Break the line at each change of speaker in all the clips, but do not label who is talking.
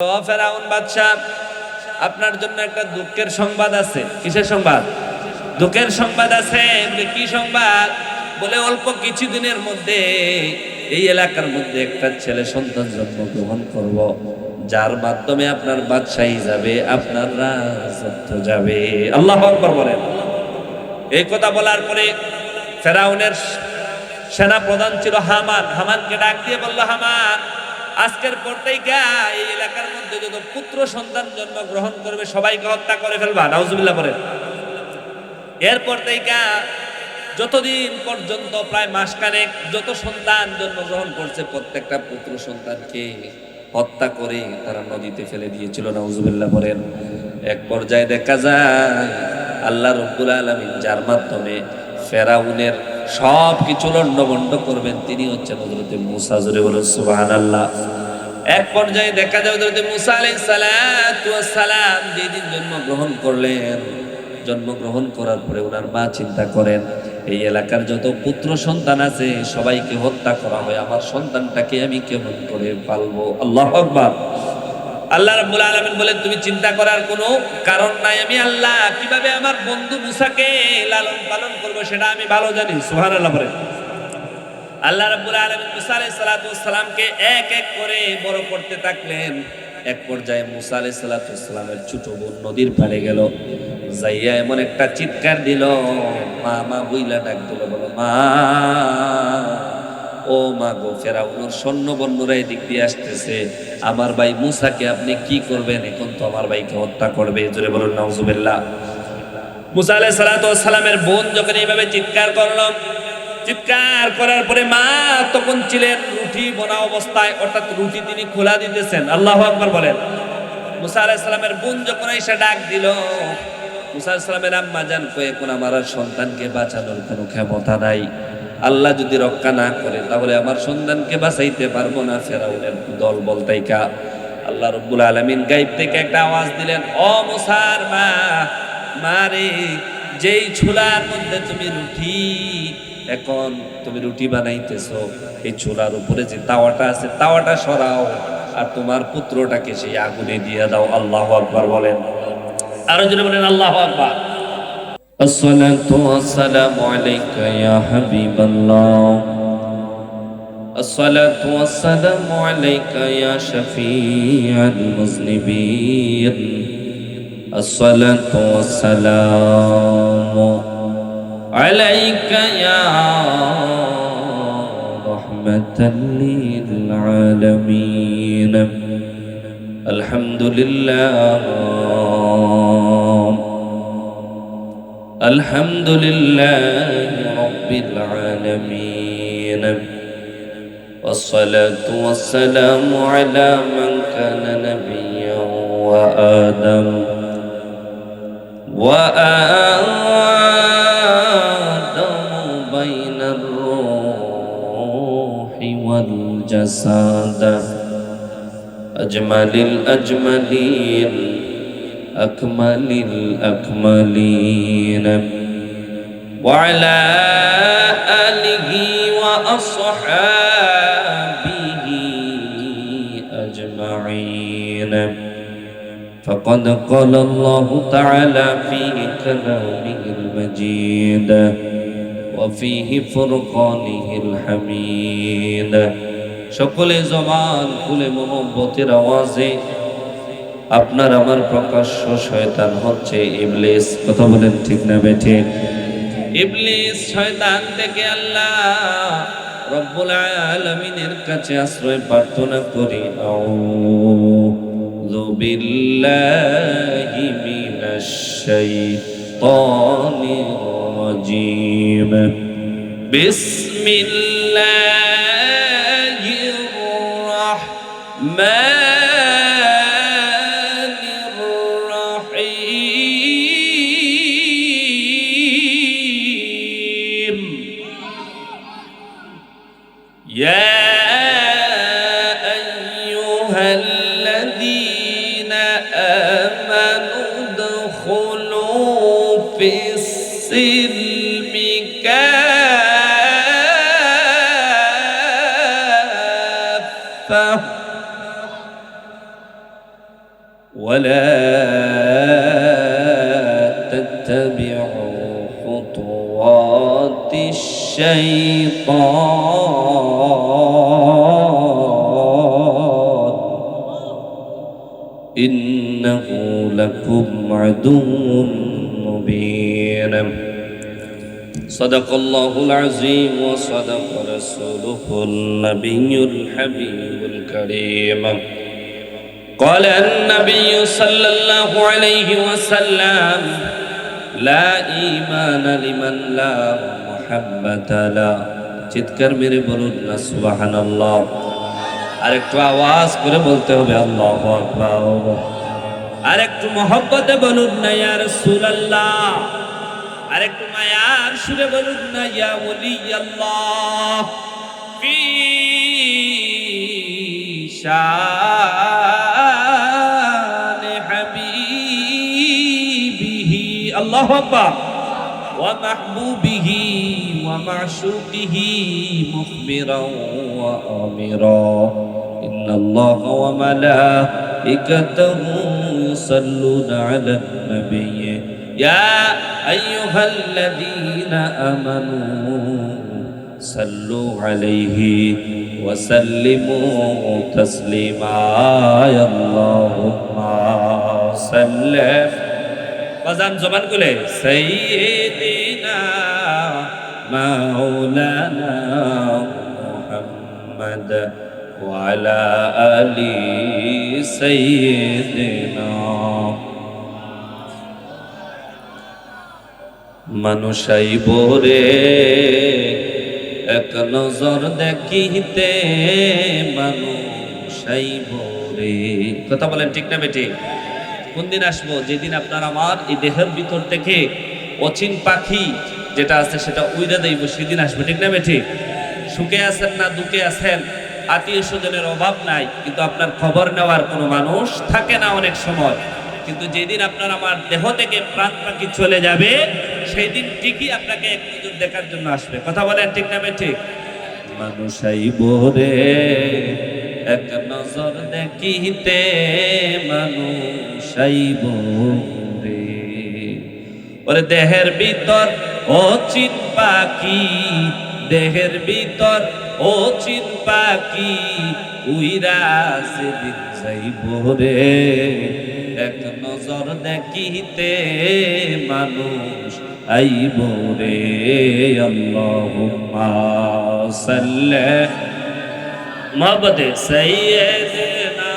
ও ফেরাউন বাদশা, আপনার জন্য একটা দুঃখের সংবাদ আছে। কিসের সংবাদ? দুঃখের সংবাদ আছে। বলে কি সংবাদ? বলে অল্প কিছুদিনের মধ্যে এই এলাকার মধ্যে একটা ছেলে সন্তান জন্মগ্রহণ করব, যার মাধ্যমে আপনার বাদশাহী যাবে, আপনার রাজত্ব যাবে। আল্লাহু আকবার বলেন। এই কথা বলার পরে ফেরাউনের সেনা প্রধান ছিল হামান। হামানকে ডাক দিয়ে বলল, হামান, আজকের পর থেকে এই এলাকার মধ্যে যত পুত্র সন্তান জন্মগ্রহণ করবে সবাইকে হত্যা করে ফেলবা। নাউজুবিল্লাহ বলেন। এরপর থেকে যতদিন পর্যন্ত প্রায় মাসখানেক যত সন্তান জন্মগ্রহণ করছে প্রত্যেকটা পুত্র সন্তানকে হত্যা করে তারা নদীতে ফেলে দিয়েছিল। নাউজুবিল্লাহ বলেন। এক পর্যায়ে দেখা যায় আল্লাহ রাব্বুল আলামিন যার মাধ্যমে ফেরাউনের সব কিছু লন্ডভন্ড করবেন তিনি হচ্ছেন হযরত মূসা। জোরে বলেন সুবহানাল্লাহ। এক পর্যায়ে দেখা যায় হযরত মূসা আলাইহিস সালাতু ওয়াস সালাম যেদিন জন্মগ্রহণ করলেন, জন্মগ্রহণ করার পরে ওনার মা চিন্তা করেন, এই এলাকার যত পুত্র সন্তান আছে সবাইকে হত্যা করা হয়, আমার সন্তানটাকে আমি কেমন করে পালবো? আল্লাহু আকবার। আল্লাহ রাব্বুল আলামিন বলেন, তুমি চিন্তা করার কোনো কারণ নাই, আমি আল্লাহ কিভাবে আমার বন্ধু মূসাকে লালন পালন করব সেটা আমি ভালো জানি। সুবহানাল্লাহ বলেন। আল্লাহ রাব্বুল আলামিন মূসা আলাইহিস সালাতু ওয়াস সালামকে এক এক করে বড় করতে থাকলেন। এক পর্যায়ে মূসা আলাইহিস সালাতু ওয়াস সালামের ছোট বোন নদীর পাড়ে গেল, যাইয়া এমন একটা চিৎকার দিল, মা মা বইলা ডাক দিল, বলো মা, ও মা গো, ফেরাউনের সৈন্যবন্যরা এদিক দিয়ে আসতেছে, আমার ভাই মূসাকে আপনি কি করবেন? এখন তো আমার ভাইকে হত্যা করবে। জোরে বলুন নাউজুবিল্লাহ। মূসা আলাইহিস সালাতু ওয়াস সালামের বোন যখন এইভাবে চিৎকার করলো, চিৎকার করার পরে মা তখন ছিলেন রুটি বোনা অবস্থায়, অর্থাৎ রুটি তিনি খোলা দিতেছেন। আল্লাহু আকবার বলেন। মূসা আলাইহিস সালামের বোন যখন এসে ডাক দিল, মূসা আলাইহিস সালামের আম্মা জান কয়ে, এখন আমার আর সন্তানকে বাঁচানোর কোনো ক্ষমতা নাই, আল্লাহ যদি রক্ষা না করে তাহলে আমার সন্তানকে বাঁচাইতে পারবো না ফেরাউনের দল বলতাইকা। আল্লাহ রাব্বুল আলামিন গায়েব থেকে একটা আওয়াজ দিলেন, ও মূসার মা, মারে, যেই চুলার মধ্যে তুমি এখন তুমি রুটি বানাইতেছো, এই চুলার উপরে যে তাওয়াটা আছে তাওয়াটা সরাও, আর তোমার পুত্রটাকে সেই আগুনে দিয়ে দাও। আল্লাহু আকবার বলেন। আরো জোরে বলেন আল্লাহু আকবার। আসসালাতু ওয়াসসালামু আলাইকা ইয়া হাবিবাল্লাহ, আসসালাতু ওয়াসসালামু আলাইকা ইয়া শাফিআল মুযনিবিন, আসসালাতু ওয়াসসালামু আলাইকা ইয়া রাহমাতাল লিল আলামিন। আলহামদুলিল্লাহ, আলহামদুলিল্লাহি রাব্বিল আলামিন, ওয়াসসালাতু ওয়াসসালামু আলা মান কানা নাবিয়্যান ওয়া আদম ওয়া আদামু বাইনার রূহি ওয়াল জাসাদ আজমালিল আজমালিন আকমালিল আকমালিন ওয়া আলা আলিহি ওয়া আসহাবিহি আজমাইন। فقد قال الله تعالى في كلامه المجيد وفيه فرقانه الحميد। সকলে জবান খুলে মোহব্বতের আওয়াজে আপনার আমার প্রকাশ্য শয়তান হচ্ছে ইবলিস। কথা বলেন ঠিক না বেঠিক? ইবলিস শয়তান থেকে আল্লাহ রব্বুল আলামিনের কাছে আশ্রয় প্রার্থনা করি। আউযু বিল্লাহি মিনাশ শাইতানির রাজীম। বিসমিল্লাহির রাহমানির রাহিম। ইয়া আইয়ুহাল্লাযীনা আমানু দুখুলু ফিস-সিলমি কাফা ولا تتبعوا خطوات الشيطان إنه لكم عدو مبين صدق الله العظيم وصدق رسوله النبي الحبيب الكريم قال النبي صلى الله عليه وسلم لا إيمان لمن لا محبة له চিৎকার মেরে বলুন না সুবহানাল্লাহ আর একটু আওয়াজ করে বলতে হবে আল্লাহু আকবার আর একটু মহব্বতে বলুন না ইয়া রাসূলুল্লাহ আর একটু মায়ার সুরে বলুন না ইয়া ওলি আল্লাহ ফি শান হাবিবিহি আল্লাহু আকবার ওয়া মাহবুবিহি ওয়া মাশুকিহি মুখবিরা ওয়া আমিরা ইন্নাল্লাহা ওয়া মালাইকাতাহু ইউসাল্লুনা আলান নাবিয়্যি يا أيها الذين آمنوا صلوا عليه وسلموا تسليما يا اللهم صل وزن زبان كله سيدنا مولانا محمد وعلى آل سيدنا মানুষাইব রে এক নজর দেখিতে মানুষাইব রে কথা বলেন ঠিক না বেটি কোন দিন আসবো যেদিন আপনার আমার এই দেহের ভিতর থেকে অচিন পাখি যেটা আছে সেটা উইড়া দেব সেদিন আসবে ঠিক না বেটি সুখে আছেন না দুঃখে আছেন আত্মীয় স্বজনের অভাব নাই কিন্তু আপনার খবর নেওয়ার কোনো মানুষ থাকে না অনেক সময় কিন্তু যেদিন আপনার আমার দেহ থেকে প্রাণ পাখি চলে যাবে সেই দিন ঠিকই আপনাকে এক নজর দেখার জন্য আসবে কথা বলেন ঠিক না ঠিক মানুষ আইব রে এক নজর দেখিতে মানুষ আইব রে ওরে দেহের ভিতর অচিন পাখি দেহের ভিতর অচিন পাখি উইরা সেদিন যাইব রে এক নজর দেখিতে মানুষ আইব রে আল্লাহুম্মা সাল্লি মাবদে সাইয়্যিদিনা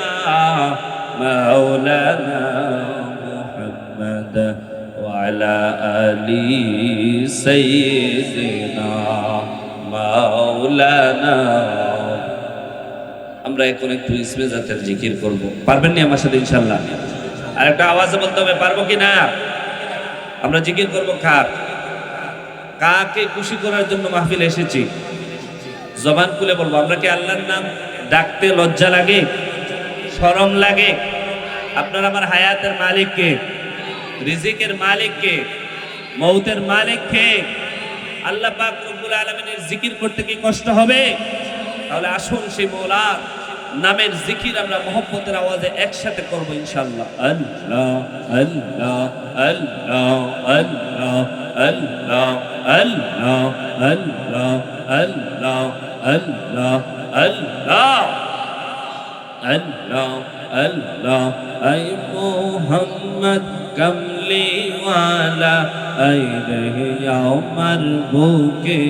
মাওলানা মুহাম্মদ ওয়া আলা আলি সাইয়্যিদিনা মাওলানা আমরা এখন একটু ইসমে জাতের জিকির করব পারবেন নি আমার সাথে ইনশাআল্লাহ আর একটা আওয়াজে বলতে হবে পারবো কি না আমরা জিকির করব কাকে খুশি করার জন্য মাহফিলে এসেছি জবান খুলে বলবো আমরা কি আল্লাহর নাম ডাকতে লজ্জা লাগে শরম লাগে আপনার আমার হায়াতের মালিক কে রিজিকের মালিক কে মৌতের মালিক কে আল্লাহ পাক রব্বুল আলামিনের জিকির করতে কি কষ্ট হবে তাহলে আসুন সেই মওলার নামের জিকির আমরা মহব্বতের আওয়াজে একসাথে করব ইনশাআল্লাহ আল্লাহ আল্লাহ আল্লাহ আল্লাহ আল্লাহ আল্লাহ আল্লাহ আল্লাহ আল্লাহ আল্লাহ আল্লাহ আল্লাহ আই মুহাম্মদ কমলি ওয়ালা আই রহিয়া মারবুকে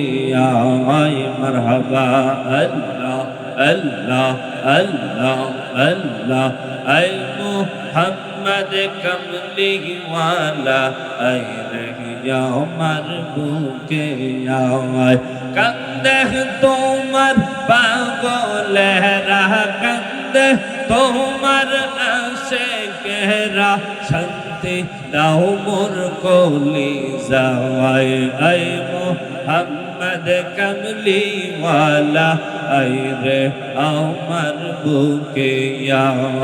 আই মারহাবা আল্লাহ আল্লাহ আল্লাহ আল্লাহ আই মুহাম্মদ কমলি ওয়ালা আই রহিয়া মারবুকে আই কান্দে তোমার পাগলেরা কান্দে তোমার আশিকেরা শান্তি দাও মোর কলি যাওয়ায় আই মুহাম্মদ কমলি ওয়ালা আই রে আমার বুকে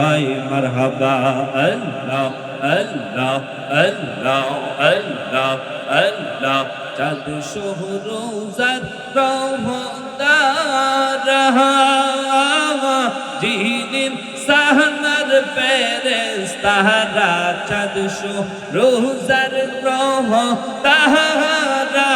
আই মারহাবা আল্লাহ আল্লাহ আল্লাহ আল্লাহ আল্লাহ চাঁদ শোহরোজার রহমদার জিনিন সাহনার ফেরেশতারা চাঁদ রোজার গ্রহ তাহারা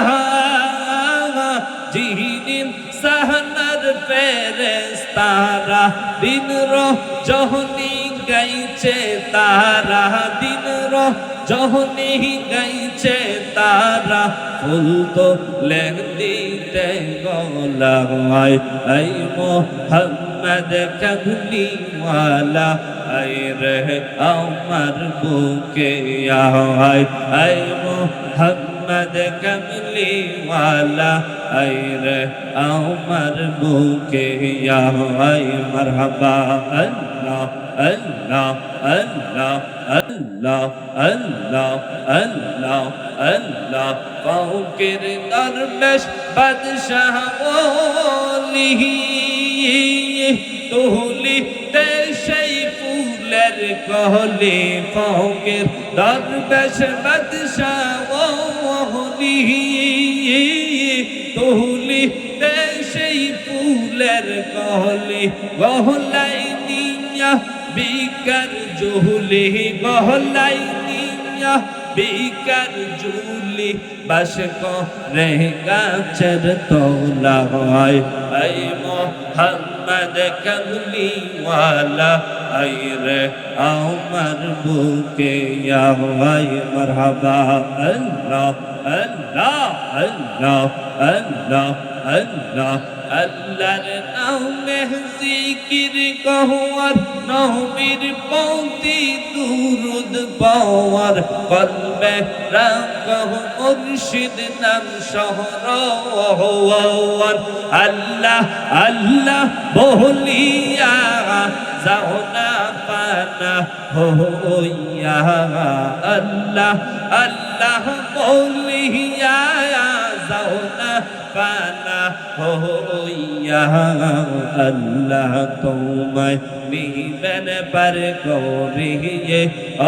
জিহিন সাহনার ফেরেশতারা দিন রজনী গাইছে তারা দিন রজনী গাইছে তারা ফুল তো লেখ দিতে গলায় আই মোহাম্মদ কামলিওয়ালা আই রে আমার বুকে আয় আই মোহাম্মদ কামলিওয়ালা আই রে আমার বুকে আয় মারহাবা আল্লাহ আল্লাহ আল্লাহ আল্লাহ আল্লাহ আল্লাহ আল্লাহ পাউকের দরবেশ বাদশাহ ওলি তুলি সেই ফুলের কহলি পাউকের দরবেশ বাদশাহ ওলি তুলি সেই ফুলের কহলি গহলাই নিয়া বিকার জুহলি গহলাই নিয়া বিকার জুহলি বাস করে গাছের তলায় আই মোহাম্মদ কামলিওয়ালা আই রে আমার বুকে আয় মারহাবা আল্লাহ আল্লাহ আল্লাহ আল্লাহ আল্লাহ আল্লাহর নামে জিকির কহওয়ার নবীর পৌঁতি দুরুদ পাওয়ার কলবে রাখহ মুর্শিদ নাম শহর আল্লাহ আল্লাহ বলিয়া যাও না পানা হইয়া আল্লাহ আল্লাহ বলিয়া যাও না পানা হইয়া আল্লাহ তোমায় নিবেন পার করিয়ে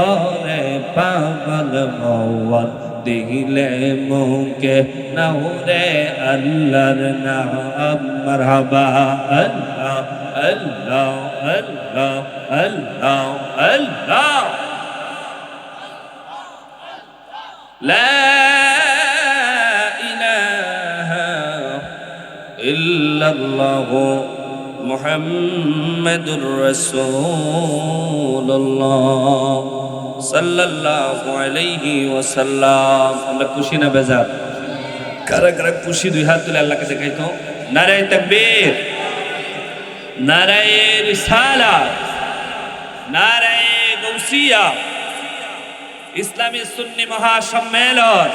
ওরে পাগল মওয়াল দিলে মুকে নাওরে আল্লাহর নাম মারহাবা আল্লাহ আল্লাহ আল্লাহ আল্লাহ আল্লাহ লা ইল্লাল্লাহু মুহাম্মাদুর রাসূলুল্লাহ সাল্লাল্লাহু আলাইহি ওয়াসাল্লাম। আমরা খুশি না বেজার? কারা কারা খুশি দুই হাত তুলে আল্লাহকে দেখাইতো। নারে তাকবীর, নারে রিসালাত, নারে গাউসিয়া, ইসলামী সুন্নি মহাসম্মেলন,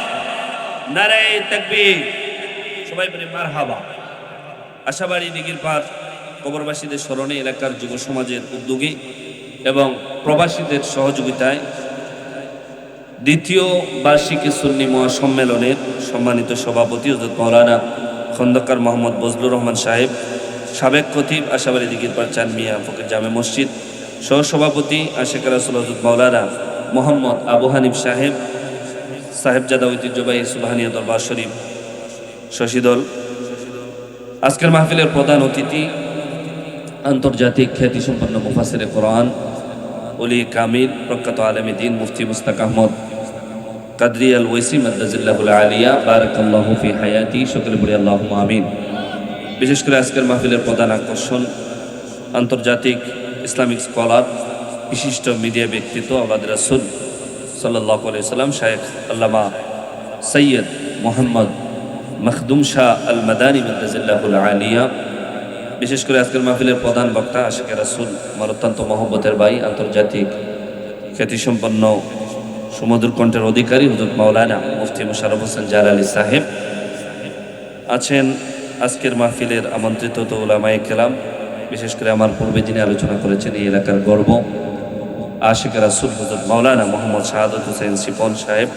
নারে তাকবীর। সবাই বলি মারহাবা। আশাবাড়ি দিঘির পার কবরবাসীদের স্মরণে এলাকার যুব সমাজের উদ্যোগে এবং প্রবাসীদের সহযোগিতায় দ্বিতীয় বার্ষিকী সুন্নি মহাসম্মেলনের সম্মানিত সভাপতি হযরত মাওলানা খন্দকার মোহাম্মদ বজলুর রহমান সাহেব, সাবেক খতিব আশাবাড়ি দিঘির পার চান মিয়া ফকির জামে মসজিদ, সহসভাপতি আশেক রাসূল হযরত মাওলানা মোহাম্মদ আবু হানিফ সাহেব, সাহেবজাদা ঐতিহ্যবাহী সুবহানিয়া দরবার শরীফ শশীদল। আজকের মাহফিলের প্রধান অতিথি আন্তর্জাতিক খ্যাতিসম্পন্ন মুফাসসিরে কোরআন, ওলি কামিল, প্রখ্যাত আলেমে দ্বীন মুফতি মুস্তাক আহমদ কাদরি আল ওয়াইসি মাদ্দাজিল্লাহুল আলিয়া বারাকাল্লাহু ফি হায়াতি। সকলে বলি আল্লাহুম্মা আমিন। বিশেষ করে আজকের মাহফিলের প্রধান আকর্ষণ আন্তর্জাতিক ইসলামিক স্কলার, বিশিষ্ট মিডিয়া ব্যক্তিত্ব আওলাদ রাসূল সাল্লাল্লাহু আলাইহি সাল্লাম শায়েখ আল্লামা সৈয়দ মোহাম্মদ মখদুম শাহ আল মাদানী মাদ্দাজিল্লাহুল আলিয়া। বিশেষ করে আজকের মাহফিলের প্রধান বক্তা আশিক রাসূল, আমার অত্যন্ত মহব্বতের ভাই, আন্তর্জাতিক খ্যাতিসম্পন্ন সুমধুর কণ্ঠের অধিকারী হযরত মাওলানা মুফতি মুশাররফ হোসেন জালালী সাহেব আছেন। আজকের মাহফিলের আমন্ত্রিত তো উলামায়ে কেরাম, বিশেষ করে আমার পূর্বে যিনি আলোচনা করেছেন এই এলাকার গর্ব আশিক রাসূল হযরত মাওলানা মোহাম্মদ শাহাদত হোসেন শিপন সাহেব,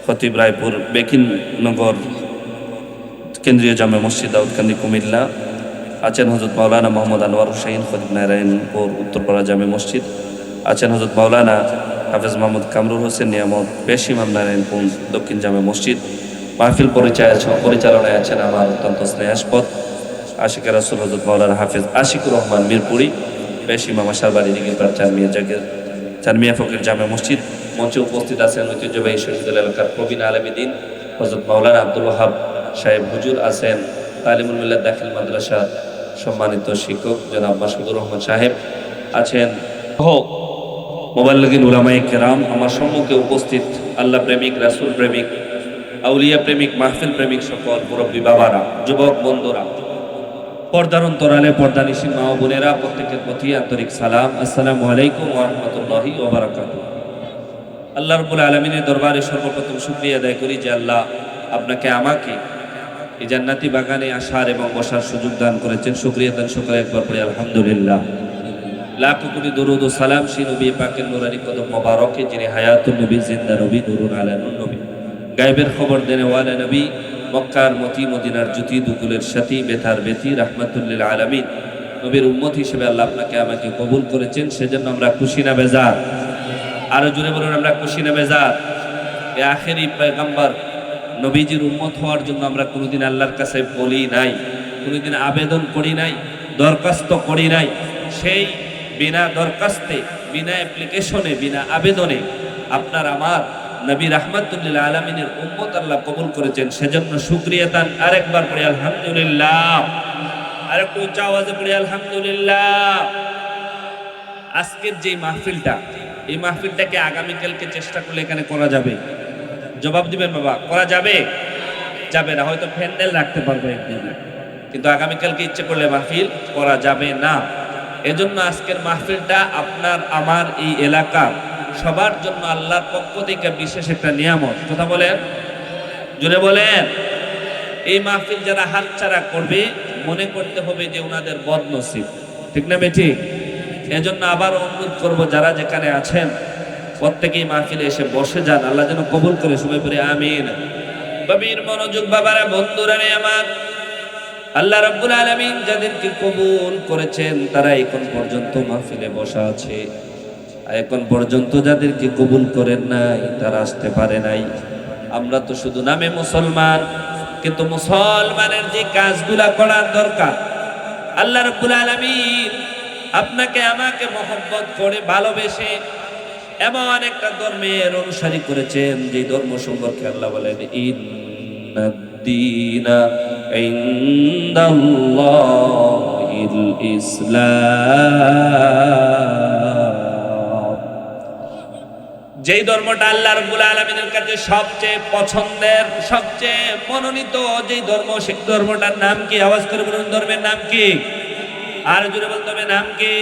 খতিব রায়পুর বেকিনগর কেন্দ্রীয় জামে মসজিদ দাউদকান্দি কুমিল্লা। আছেন হযরত মাওলানা মোহাম্মদ আনোয়ার হুসাইন, খতিব নারায়ণপুর উত্তরপাড়া জামে মসজিদ। আছেন হযরত মাওলানা হাফেজ মাহমুদ কামরুল হোসেন নিয়ামত, পেশ ইমাম নারায়ণপুর দক্ষিণ জামে মসজিদ। মাহফিল পরিচালনায় আছেন আমার অত্যন্ত স্নেহাস্পদ আশিক রাসূল হযরত মাওলানা হাফেজ আশিকুর রহমান মিরপুরি। বেশি মামাশার বাড়ি দিঘিপাড় চারমিয়া ফকির জামে মসজিদ মঞ্চে উপস্থিত আছেন ঐতিহ্যবাহী শহীদুল এলাকার প্রবীণ আলেম দ্বীন হযরত মাওলানা আব্দুল ওয়াহাব সাহেব হুজুর আছেন, তালিমুল মিল্লাত দাখিল মাদ্রাসা সম্মানিত শিক্ষক জনাব মাসুদুর রহমান সাহেব আছেন, মুবাল্লিগিন উলামায়ে কেরাম, আমার সম্মুখে উপস্থিত আল্লাহ প্রেমিক, রাসূল প্রেমিক, আউলিয়া প্রেমিক, মাহফিল প্রেমিক সকল মুরব্বী বাবারা, যুবক বন্ধুরা, পর্দার অন্তরালে পর্দানিশীন মা ও বোনেরা, প্রত্যেকের প্রতি আন্তরিক সালাম। আসসালামু আলাইকুম ওয়া রাহমাতুল্লাহি ওয়া বারাকাতুহু। আল্লাহ রাব্বুল আলামিনের দরবারে সর্বপ্রথম শুকরিয়া আদায় করি যে আল্লাহ আপনাকে আমাকে এই জান্নাতি বাগানে আসার এবং বসার সুযোগ দান করেছেন। শুকরিয়া দান শুকরিয়া একবার পড়ি আলহামদুলিল্লাহ। লাখো কোটি দরুদ ও সালাম সেই নবী পাকের নূরানি কদম মোবারকে, যিনি হায়াতুন নবী, জিন্দা নবী, নূরুন আলা নূর নবী, গায়বের খবর দেনে ওয়ালা নবী, মক্কার মতি, মদিনার জ্যোতি, দুকুলের সাথী, বেতার বেতি, রাহমাতুল লিল আলামিন নবীর উম্মত হিসেবে আল্লাহ আপনাকে আমাকে কবুল করেছেন, সেজন্য আমরা খুশি না বেজার? আরো জোরে বলুন, আমরা খুশি না বেজার? এই আখেরি পয়গম্বর নবীজির উম্মত হওয়ার জন্য আমরা কোনোদিন আল্লাহর কাছে বলি নাই, কোনোদিন আবেদন করি নাই, দরখাস্ত করি নাই। সেই বিনা দরখাস্তে, বিনা অ্যাপ্লিকেশনে, বিনা আবেদনে আপনার আমার নবী রাহমাতুল লিল আলামিনের উম্মত আল্লাহ কবুল করেছেন, সেজন্য শুকরিয়া দান আরেকবার পড়ি আলহামদুলিল্লাহ। আরেকটু উচ্চ আওয়াজে পড়ি আলহামদুলিল্লাহ। আজকের যে মাহফিলটা, এই মাহফিলটাকে আগামীকালকে চেষ্টা করলে এখানে করা যাবে? জবাব দিবেন বাবা, করা যাবে? যাবে না, হয়তো প্যান্ডেল রাখতে পারবো একদিন, কিন্তু আগামীকালকে ইচ্ছে করলে মাহফিল করা যাবে না। এজন্য আজকের মাহফিলটা আপনার আমার এই এলাকার সবার জন্য আল্লাহর পক্ষ থেকে বিশেষ একটা নিয়ামত। কথা বলেন, জোরে বলেন। এই মাহফিল যারা হাতছাড়া করবে মনে করতে হবে যে ওনাদের বদনসিব, ঠিক না বেঠি? এজন্য আবার অনুরোধ করব, যারা যেখানে আছেন প্রত্যেকেই মাহফিলে এসে বসে যান, আল্লাহ যেন কবুল করে। সবাই পড়ে আমিন। গভীর মনোযোগ বাবারা, বন্ধুরা রে আমার, আল্লাহ রাব্বুল আলামিন যাদেরকে কবুল করেছেন তারা এখন পর্যন্ত মাহফিলে বসা আছে, এখন পর্যন্ত যাদেরকে কবুল করেন নাই তারা আসতে পারে নাই। আমরা তো শুধু নামে মুসলমান, কিন্তু মুসলমানের যে কাজগুলা করার দরকার, আল্লাহ রাব্বুল আলামিন আপনাকে আমাকে মহব্বত করে ভালোবেসে এমন একটা ধর্মের অনুসারী করেছেন যে ধর্ম সম্পর্কে আল্লাহ বলেন ইন্নাদ-দীনা ইনদাল্লাহিল ইসলাম। যেই ধর্মটা আল্লাহ রাব্বুল আলামিনের কাছে সবচেয়ে পছন্দের, সবচেয়ে মনোনীত যেই ধর্ম, সেই ধর্মটার নাম কি? আওয়াজ করে বলুন, ধর্মের নাম কি? আর জোরে বলতে হবে, নাম কি?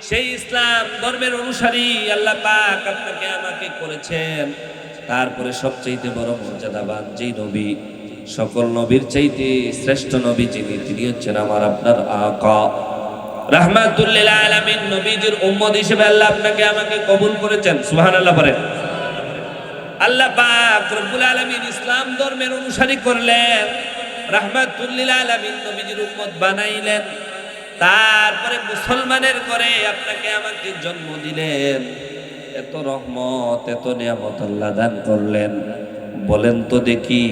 সেই ইসলাম ধর্মের অনুসারী আল্লাহ পাক আপনাকে আমাকে করেছেন। তারপরে সবচাইতে বড় মর্যাদাবান যেই নবী, সকল নবীর চাইতে শ্রেষ্ঠ নবী যিনি, তিনি হচ্ছেন আমার আপনার আকা রাহমাতুল লিল আলামিন নবীজির উম্মত হিসেবে আল্লাহ আপনাকে আমাকে কবুল করেছেন। সুবহানাল্লাহ পড়েন। আল্লাহ পাক রব্বুল আলামিন ইসলাম ধর্মের অনুসারী করলেন, রাহমাতুল লিল আলামিন নবীজির উম্মত বানাইলেন, তারপরে মুসলমানের ঘরে আপনাকে আমাকে জন্ম দিলেন। এত রহমত, এত নিয়ামত আল্লাহ দান করলেন। বলেন তো দেখি,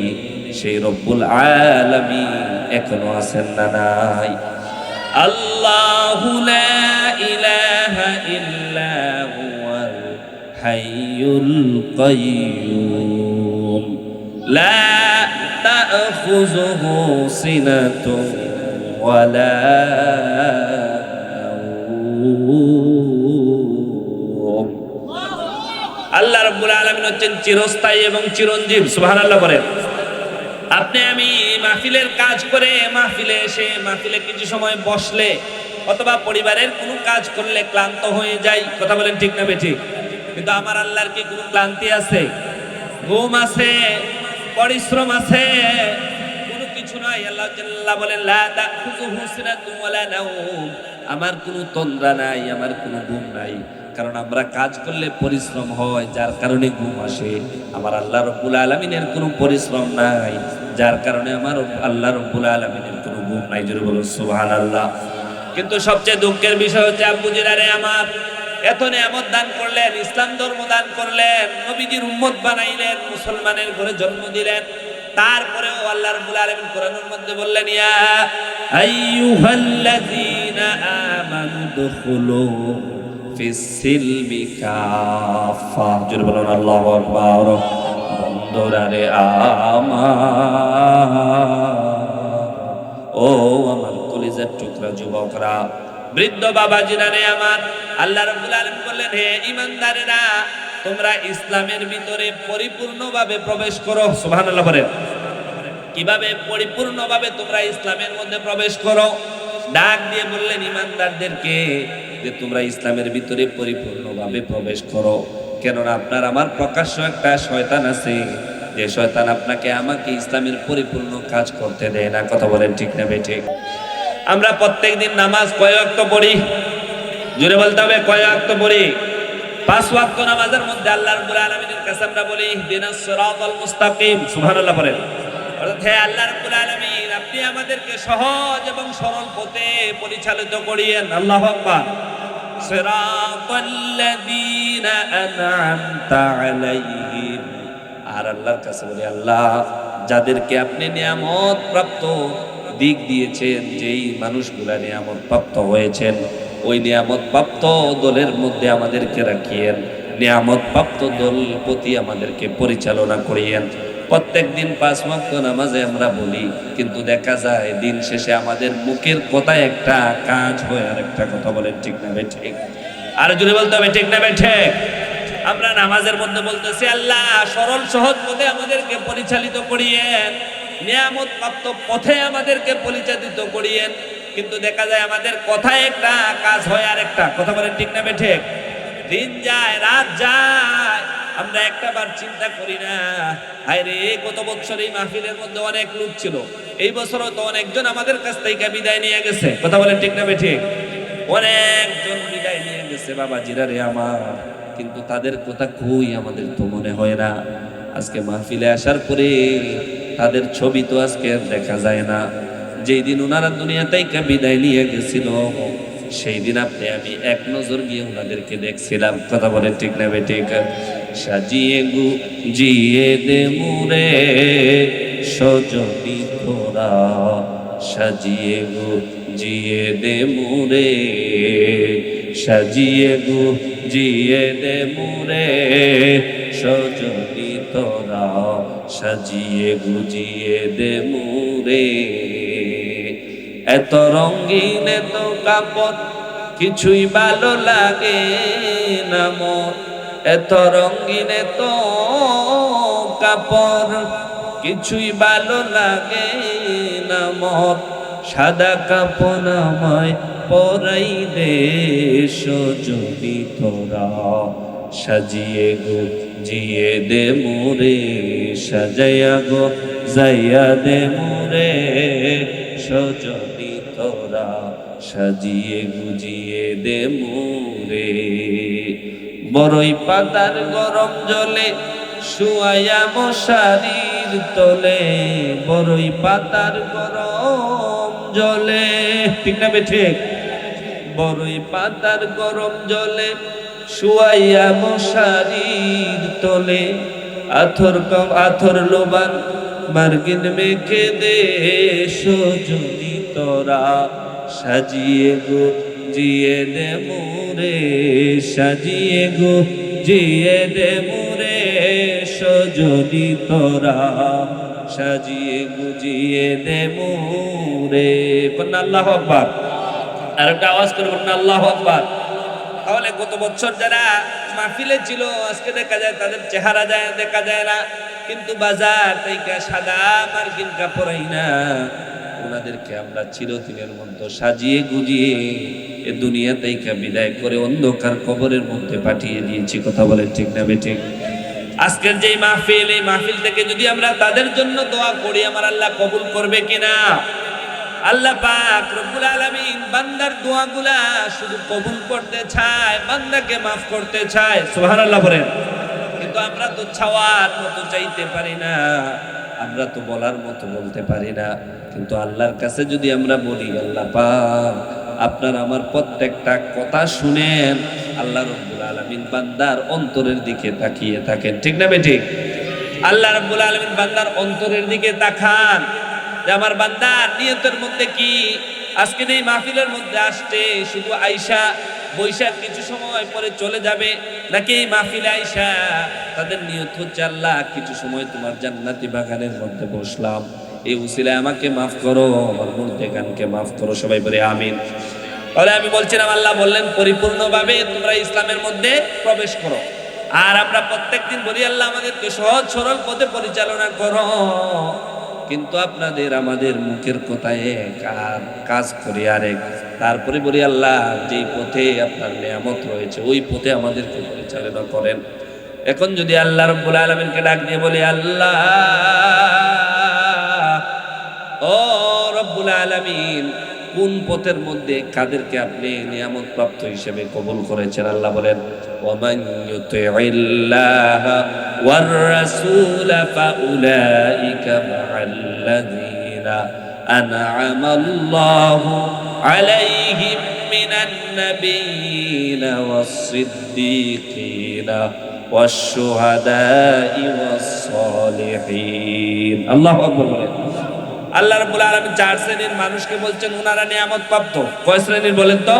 সেই রব্বুল আলামিন এখনো আছেন না নাই? আল্লাহু লা ইলাহা ইল্লা হুয়াল হাইয়ুল কাইয়্যুম লা তা'খুযুহু সিনাতুন ওয়ালা নাওম। আল্লাহ রাব্বুল আলামিন হচ্ছেন চিরস্থায়ী এবং চিরঞ্জীব। সুবহানাল্লাহ বলেন। আপনি আমি মাহফিলের কাজ করে, মাহফিলে এসে মাহফিলে কিছু সময় বসলে অথবা পরিবারের কোনো কাজ করলে ক্লান্ত হয়ে যাই। কথা বলেন, ঠিক না বেঠিক? কিন্তু আমার আল্লাহর কি কোনো ক্লান্তি আছে? ঘুম আছে, পরিশ্রম আছে, কোনো কিছু নাই। আল্লাহ জাল্লাহ বলেন লা তা'খুযুহু সিনাতুন ওয়ালা নাওম, আমার কোনো তন্দ্রা নাই, আমার কোনো ঘুম নাই। কারণ আমরা কাজ করলে পরিশ্রম হয়, যার কারণে ঘুম আসে। আমার আল্লাহ রাব্বুল আলামিনের কোনো পরিশ্রম নাই, যার কারণে আমার আল্লাহ রাব্বুল আলামিনের কোনো ঘুম নাই। জোরে বলুন সুবহানাল্লাহ। কিন্তু সবচেয়ে দুঃখের বিষয় হচ্ছে, আব্বুজিরা রে আমার, এত নিয়ামত দান করলেন, ইসলাম ধর্ম দান করলেন, নবীজির উম্মত বানাইলেন, মুসলমানের ঘরে জন্ম দিলেন, তারপরেও আল্লাহ রাব্বুল আলামিন কোরআনের মধ্যে বললেন ইয়া আইয়ুহাল্লাযীনা আমানু দুখুলু ফিস-সিলমি কাফা। জোরে বলুন আল্লাহু আকবার। বন্ধুরারে আমার, ও আমার কলিজার টুকরা যুবকরা, বৃদ্ধ বাবাজিরা রে আমার, আল্লাহ রাব্বুল আলামিন বললেন, হে ঈমানদারেরা, তোমরা ইসলামের ভিতরে পরিপূর্ণভাবে প্রবেশ করো। সুবহানাল্লাহ বলেন। কিভাবে পরিপূর্ণভাবে তোমরা ইসলামের মধ্যে প্রবেশ করো? ডাক দিয়ে বললেন ঈমানদারদেরকে যে তোমরা ইসলামের ভিতরে পরিপূর্ণভাবে প্রবেশ করো। কেননা আপনার আমার প্রকাশ্য একটা শয়তান আছে, যে শয়তান আপনাকে আমাকে ইসলামের পরিপূর্ণ কাজ করতে দেয় না। কথা বলেন ঠিক না বেঠিক? আমরা প্রত্যেকদিন নামাজ কয় ওয়াক্ত পড়ি? জোরে বলতে হবে, কয় ওয়াক্ত পড়ি? 5 ওয়াক্ত নামাজের মধ্যে আল্লাহ রাব্বুল আলামিনের কাছে আমরা বলি ইহদিনাস সিরাতাল মুস্তাকিম। সুবহানাল্লাহ বলেন। অর্থাৎ হে আল্লাহ রাব্বুল আলামিন, আপনি আমাদেরকে সহজ এবং সরল পথে পরিচালিত করিয়েন। আল্লাহু আকবার। সিরাতাল্লাযীনা আন'আমতা আলাইহিম। আর আল্লাহর কাছে বলি, আল্লাহ যাদেরকে আপনি নিয়ামত প্রাপ্ত দিক দিয়েছেন, যেই মানুষগুলা নিয়ামত প্রাপ্ত হয়েছেন, ওই নিয়ামত প্রাপ্ত দলের মধ্যে আমাদেরকে রাখিয়েন। নিয়ামত প্রাপ্ত দল প্রতি আমাদেরকে পরিচালনা করিয়েন। প্রত্যেকদিন 5 ওয়াক্ত নামাজে আমরা বলি, কিন্তু দেখা যায় দিন শেষে আমাদের মুখের কথা একটা, কাজ হয় আর একটা। কথা বলেন ঠিক না বেঠিক? আর জোরে বলতে হবে ঠিক না বেঠিক? আমরা নামাজের মধ্যে বলতেছি আল্লাহ সরল সহজ পথে আমাদেরকে পরিচালিত করিয়েন, নিয়ামত প্রাপ্ত পথে আমাদেরকে পরিচালিত করিয়েন, কিন্তু দেখা যায় আমাদের কথায় একটা, কাজ হয় আর একটা। কথা বলেন ঠিক না বেঠিক? দিন যায় রাত যায়, আমরা একটা বার চিন্তা করি না, হায় রে গত বছর এই মাহফিলের মধ্যে অনেক লোক ছিল, এই বছরও তো অনেকজন আমাদের কাছ থেকে বিদায় নিয়ে গেছে। কথা বলেন ঠিক না বেঠিক? অনেকজন বিদায় নিয়ে গেছে বাবাজিরা রে আমার, কিন্তু তাদের কথা কই আমাদের তো মনে হয় না। আজকে মাহফিলে আসার পরে তাদের ছবি তো আজকে দেখা যায় না। যেই দিন ওনারা দুনিয়া থেকে বিদায় নিয়ে গেছিল, সেই দিন আপনি আমি এক নজর গিয়ে ওনাদেরকে দেখছিলাম। কথা বলেন ঠিক না বেঠিক? সাজিয়ে গুজিয়ে দে মুরে সজনি তোরা, সাজিয়ে গুজিয়ে দে মুরে, সাজিয়ে গুজিয়ে দে মুরে সজনি তোরা, সাজিয়ে গুজিয়ে দে মুরে। এত রঙিন এত কাপড় কিছুই ভালো লাগে না মোর, এত রঙিন এত কাপড় কিছুই ভালো লাগে না মোর, সাদা কাপড় আমায় পরাই দে সজনি তোরা, সাজিয়ে গুজিয়ে দে মোরে, সাজাইয়া গো যাইয়া দে মোরে সজনি তোরা, সাজিয়ে গুজিয়ে দে মোরে। বড়ই পাতার গরম জলে শুয়াইয়া মশারির তলে, বড়ই পাতার গরম জলে, ঠিক না বেঠিক? বড়ই পাতার গরম জলে শুয়াইয়া মশারির তলে, আথর লোবান মার্গিন মেখে দে সজনি তোরা, সাজিয়ে গুজিয়ে দে মোরে, সাজিয়ে গুজিয়ে দে মোরে সজনি তোরা, সাজিয়ে গুজিয়ে দে মোরে। কন্যা আল্লাহু আকবার। আর একটা আওয়াজ করে বলুন আল্লাহু আকবার। তাহলে গত বছর যারা মাহফিলে ছিল আজকে দেখা যায় তাদের চেহারা দেখা যায় না, কিন্তু বাজার থেকে সাদা মার্কিন কাপড় না, ওনাদেরকে আমরা চিরদিনের মধ্যে সাজিয়ে গুজিয়ে এ দুনিয়া থেকে বিদায় করে অন্ধকার কবরের মধ্যে পাঠিয়ে দিয়েছি। কথা বলেন ঠিক না বেঠিক? আজকের যে মাহফিল, এই মাহফিল থেকে যদি আমরা তাদের জন্য দোয়া করি, আমার আল্লাহ কবুল করবে কিনা? আল্লাহ পাক রব্বুল আলামিন বান্দার দোয়াগুলা শুধু কবুল করতে চায়, বান্দাকে মাফ করতে চায়। সুবহানাল্লাহ বলেন। কিন্তু আমরা তো চাওয়ার মতো চাইতে পারি না, আমরা তো বলার মতো বলতে পারি না। কিন্তু আল্লাহর কাছে যদি আমরা বলি, আল্লাহ পাক আপনার আমার প্রত্যেকটা কথা শুনেন, আল্লাহ রাব্বুল আলামিন বান্দার অন্তরের দিকে তাকিয়ে থাকেন। ঠিক না বেঠিক? আল্লাহ রাব্বুল আলামিন বান্দার অন্তরের দিকে তাকান। যে আমার বান্দার নিয়তের মধ্যে কি, আজকে এই মাহফিলের মধ্যে আসছে শুধু আয়েশা বৈশাখ কিছু সময় পরে চলে যাবে, নাকি এই মাহফিলে আয়েশা তাদের নিয়ত হচ্ছে আল্লাহ কিছু সময় তোমার জান্নাতি বাগানের মধ্যে বসলাম, এই উসিলায় আমাকে মাফ করো, আমার মুর্দেগানকে মাফ করো। সবাই বলে আমিন। তাহলে আমি বলছিলাম আল্লাহ বললেন পরিপূর্ণভাবে তোমরা ইসলামের মধ্যে প্রবেশ করো। আর আমরা প্রত্যেকদিন বলি আল্লাহ আমাদেরকে সহজ সরল পথে পরিচালনা করো, কিন্তু আপনাদের আমাদের মুখের কথায় এক আর কাজ করি আরেক। তারপরে বলি আল্লাহ যেই পথে আপনার নিয়ামত রয়েছে ওই পথে আমাদেরকে পরিচালনা করেন। এখন যদি আল্লাহ রাব্বুল আলামিনকে ডাক দিয়ে বলি আল্লাহ ও রব্বুল আলামিন, কোন পথের মধ্যে কাদেরকে আপনি নিয়ামত প্রাপ্ত হিসেবে কবুল করেছেন? আল্লাহ বলেন ওয়ামান ইউতিইল্লাহ ওয়ার রাসূল ফাউলাইকা মাআল্লাযীনা আন'আমাল্লাহু আলাইহিম মিনান নাবিয়্যিনা ওয়াস-সিদ্দীকিনা ওয়াশ-শুহাদা'i ওয়াস-সালিহিন। আল্লাহু আকবার বলেন। আল্লাহ রাব্বুল আলামিন চার শ্রেণীর মানুষকে বলছেন ওনারা নিয়ামত প্রাপ্ত। কয় শ্রেণীর বলেন তো?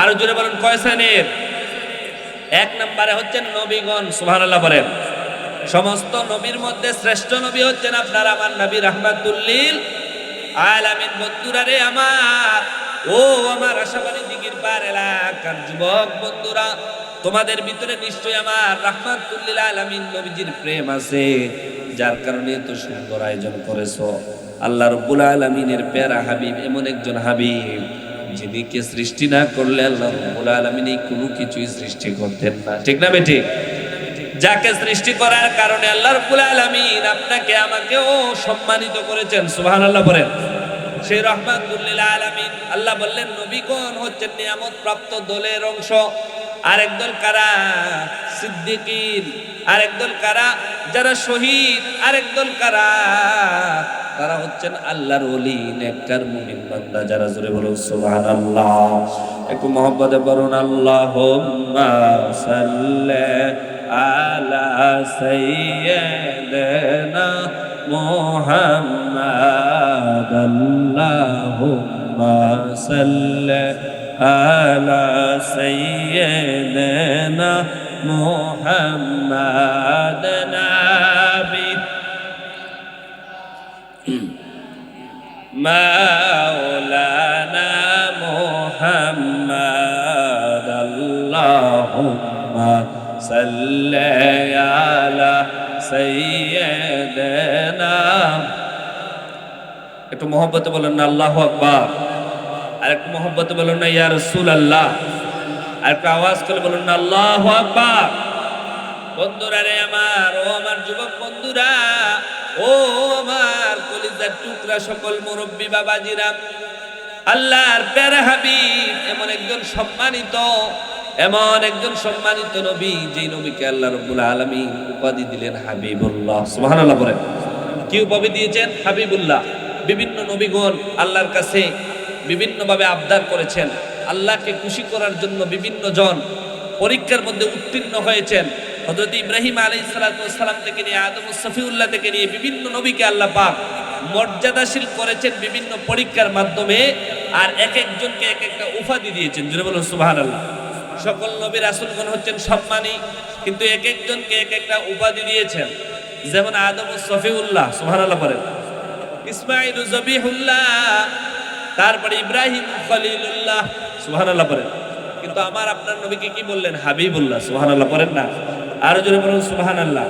আরো জোরে বলেন কয় শ্রেণীর? এক নম্বরে হচ্ছেন নবীগণ। সুবহানাল্লাহ বলেন। সমস্ত নবীর মধ্যে শ্রেষ্ঠ নবী হচ্ছেন আপনার আমার নবী রাহমাতুল লিল আলামিন। বন্ধুরা রে আমার, ও আমার আশাবাদী দিগির পার এলাকার যুবক বন্ধুরা, তোমাদের ভিতরে নিশ্চয়ই আমার রাহমাতুল লিল আলামিন নবীজির প্রেম আছে, যার কারণে এত সুন্দর আয়োজন করেছো। আল্লাহ রাব্বুল আলামিনের প্যারা হাবিব এমন একজন হাবিব যিনিকে সৃষ্টি না করলে আল্লাহ রাব্বুল আলামিন এই কোনো কিছুই সৃষ্টি করতেন না। ঠিক না বেঠিক? যাকে সৃষ্টি করার কারণে আল্লাহ রাব্বুল আলামিন আপনাকে আমাকেও সম্মানিত করেছেন। সুবহানাল্লাহ বলেন। সেই রাহমাতুল লিল আলামিন আল্লাহ বললেন নবীগণ হচ্ছেন নিয়ামত প্রাপ্ত দলের অংশ। আরেক দল কারা? সিদ্দিকিন। আরেক দল কারা? যারা শহীদ। আরেক দল কারা? তারা হচ্ছেন আল্লাহর ওলি, নেককার মুমিন বান্দা। যারা জোরে বলুন সুবহানাল্লাহ। একটু মহব্বতে বলুন আল্লাহুম্মা সাল্লি আলা সাইয়্যিদিনা মুহাম্মাদ। আল্লাহুম্মা সাল্লি আলা সাইয়্যিদিনা মুহাম্মাদ নাবি মাওলানা মুহাম্মাদ। আল্লাহুম্মা সাল্লি আলা সাইয়্যিদিনা। একটু মহব্বতে বলেন না আল্লাহু আকবার। আর একটু মহব্বতে বলুন না ইয়া রাসূলুল্লাহ। আর একটু আওয়াজ করে বলুন না আল্লাহু আকবার। বন্ধুরা রে আমার, ও আমার যুবক বন্ধুরা, ও আমার কলিজার টুকরা সকল মুরব্বী বাবাজিরা, আল্লাহর প্যারা হাবিব এমন একজন সম্মানিত নবী, যেই নবীকে আল্লাহ রাব্বুল আলামিন উপাধি দিলেন হাবিবুল্লাহ। সুবহানাল্লাহ বলেন। কি উপাধি দিয়েছেন? হাবিবুল্লাহ। বিভিন্ন নবীগণ আল্লাহর কাছে বিভিন্নভাবে আবদার করেছেন, আল্লাহকে খুশি করার জন্য বিভিন্ন জন পরীক্ষার মধ্যে উত্তীর্ণ হয়েছেন। হযরত ইব্রাহিম আলাইহিস সালাতু ওয়াস সালাম থেকে নিয়ে আদম সফিউল্লাহ থেকে নিয়ে বিভিন্ন নবীকে আল্লাহ পাক মর্যাদাশীল করেছেন বিভিন্ন পরীক্ষার মাধ্যমে, আর এক একজনকে এক একটা উপাধি দিয়েছেন। জোরে বলুন সুবহানাল্লাহ। সকল নবী রাসূলগণ হচ্ছেন সম্মানী, কিন্তু এক একজনকে এক একটা উপাধি দিয়েছেন। যেমন আদম সফিউল্লাহ, সুবহানাল্লাহ বলেন, ইসমাঈল জবিহুল্লাহ, তারপরে ইব্রাহিম খলিলুল্লাহ, সুবহানাল্লাহ বলেন। কিন্তু আমার আপনার নবীকে কি বললেন? হাবিবুল্লাহ। সুবহানাল্লাহ বলেন না? আরো জোরে বলুন সুবহানাল্লাহ।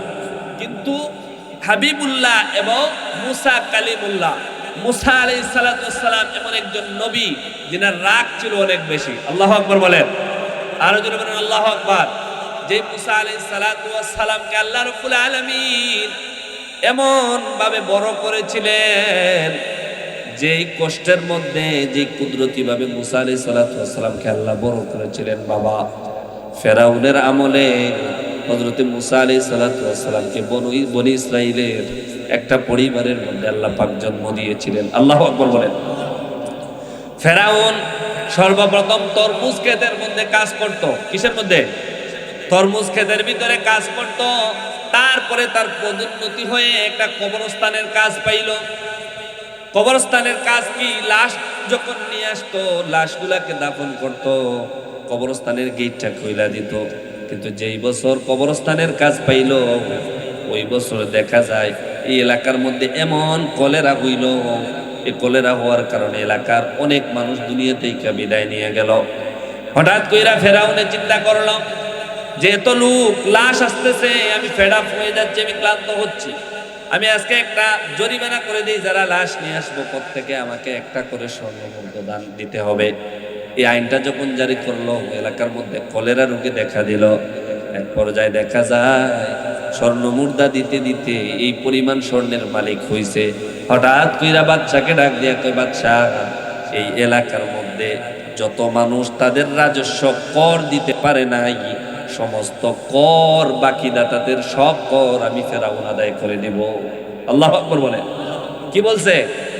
কিন্তু হাবিবুল্লাহ এবং মুসা কালিমুল্লাহ, মুসা আলাইহিস সালাতু ওয়াস সালাম এমন একজন নবী যিনার রাগ ছিল অনেক বেশি। আল্লাহু আকবার বলেন। আরো জোরে বলুন আল্লাহু আকবার। যে মুসা আলাইহিস সালাতু ওয়াস সালামকে আল্লাহ রাব্বুল আলামিন এমন ভাবে বড় করেছিলেন, যেই কষ্টের মধ্যে, যে কুদরতি ভাবে মুসা আলাইহিস সালাতু ওয়াস সালামকে আল্লাহ বড় করেছিলেন। বাবা ফেরাউনের আমলে হযরত মুসা আলাইহিস সালাতু ওয়াস সালামকে বনি ইসরাইলের একটা পরিবারের মধ্যে আল্লাহ পাক জন্ম দিয়েছিলেন। আল্লাহু আকবার বলেন। ফেরাউন সর্বপ্রথম তরমুজ ক্ষেতের মধ্যে কাজ করত। কিসের মধ্যে? তরমুজ ক্ষেতের ভিতরে কাজ করত। তারপরে তার পদোন্নতি হয়ে একটা কবরস্থানের কাজ পাইল। কবরস্থানের কাজ কি? লাশ যখন নিয়ে আসতো, লাশগুলাকে দাফন করত, কবরস্থানের গেটটা খুইলা দিত। কিন্তু যেই বছর কবরস্থানের কাজ পাইল, ওই বছর দেখা যায় এই এলাকার মধ্যে এমন কলেরা হইল, এই কলেরা হওয়ার কারণে এলাকার অনেক মানুষ দুনিয়া থেকে বিদায় নিয়ে গেল। হঠাৎ কইরা ফেরাউনে চিন্তা করলাম যে এত লোক লাশ আসতেছে, আমি ফেড আপ হয়ে যাচ্ছি, আমি ক্লান্ত হচ্ছি, আমি আজকে একটা জরিমানা করে দিই, যারা লাশ নিয়ে আসবো প্রত্যেকে আমাকে একটা করে স্বর্ণমুদ্রা দান দিতে হবে। এই আইনটা যখন জারি করলো, এলাকার মধ্যে কলেরা রোগে দেখা দিল। এক পর্যায়ে দেখা যায় স্বর্ণমুদ্রা দিতে দিতে এই পরিমাণ স্বর্ণের মালিক হইছে। হঠাৎ কইরা বাদশাকে ডাক দিয়া কয়, বাদশা, এই এলাকার মধ্যে যত মানুষ তাদের রাজস্ব কর দিতে পারে নাই, সমস্ত কর বাকি দাতাদের সব কর আমি ফেরাউন আদায় করে দেব। আল্লাহু আকবার বলে। কি বলছে?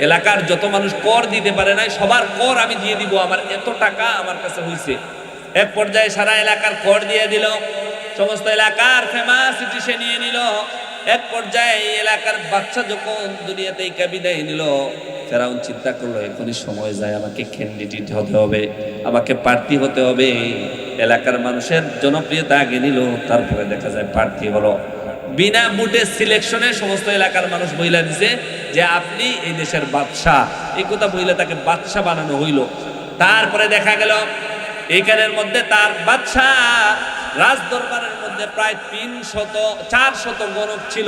এলাকার যত মানুষ কর দিতে পারে নাই সবার কর আমি দিয়ে দিব, আমার এত টাকা আমার কাছে হইছে। এক পর্যায়ে সারা এলাকার কর দিয়ে দিল, সমস্ত এলাকার ফেমাসিটি সে নিয়ে নিল। এক পর্যায়ে এই এলাকার বাচ্চা যখন দুনিয়াতে বিদায় নিল, ফেরাউন চিন্তা করলো এখনই সময় যায়, আমাকে ক্যান্ডিডেট হতে হবে, আমাকে প্রার্থী হতে হবে। এলাকার মানুষের জনপ্রিয়তা আগে নিল, তারপরে দেখা যায় প্রার্থী হলো। বিনা বুটে সিলেকশনে সমস্ত এলাকার মানুষ বইলা দিছে যে আপনি এই দেশের বাদশাহ, এই কথা বইলে তাকে বাদশাহ বানানো হইল। তারপরে দেখা গেল এইখানের মধ্যে তার বাদশাহ রাজ দরবারের মধ্যে প্রায় 400 গণক ছিল।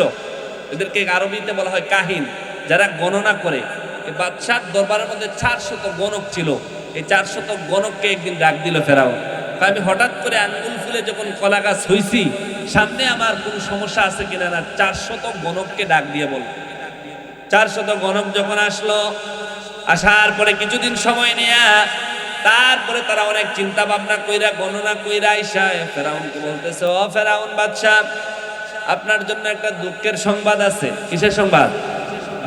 এদেরকে আরবিতে বলা হয় কাহিন, যারা গণনা করে। এই বাদশাহ দরবারের মধ্যে 400 গণক ছিল। এই 400 গণককে একদিন ডাক দিল ফেরাউন, আমি হঠাৎ করে আঙ্গুল ফুলে যখন কলা গাছ হইছি, সামনে আমার কোন সমস্যা আছে কিনা না, 400 গণককে ডাক দিয়ে বল। 400 গণক যখন আসলো, আসার পরে কিছুদিন সময় নেয়া, তারপরে তারা অনেক চিন্তা ভাবনা কইরা গণনা কইরা আইসা ফেরাউনকে বলতেছে, ও ফেরাউন বাদশা, আপনার জন্য একটা দুঃখের সংবাদ আছে। কিসের সংবাদ?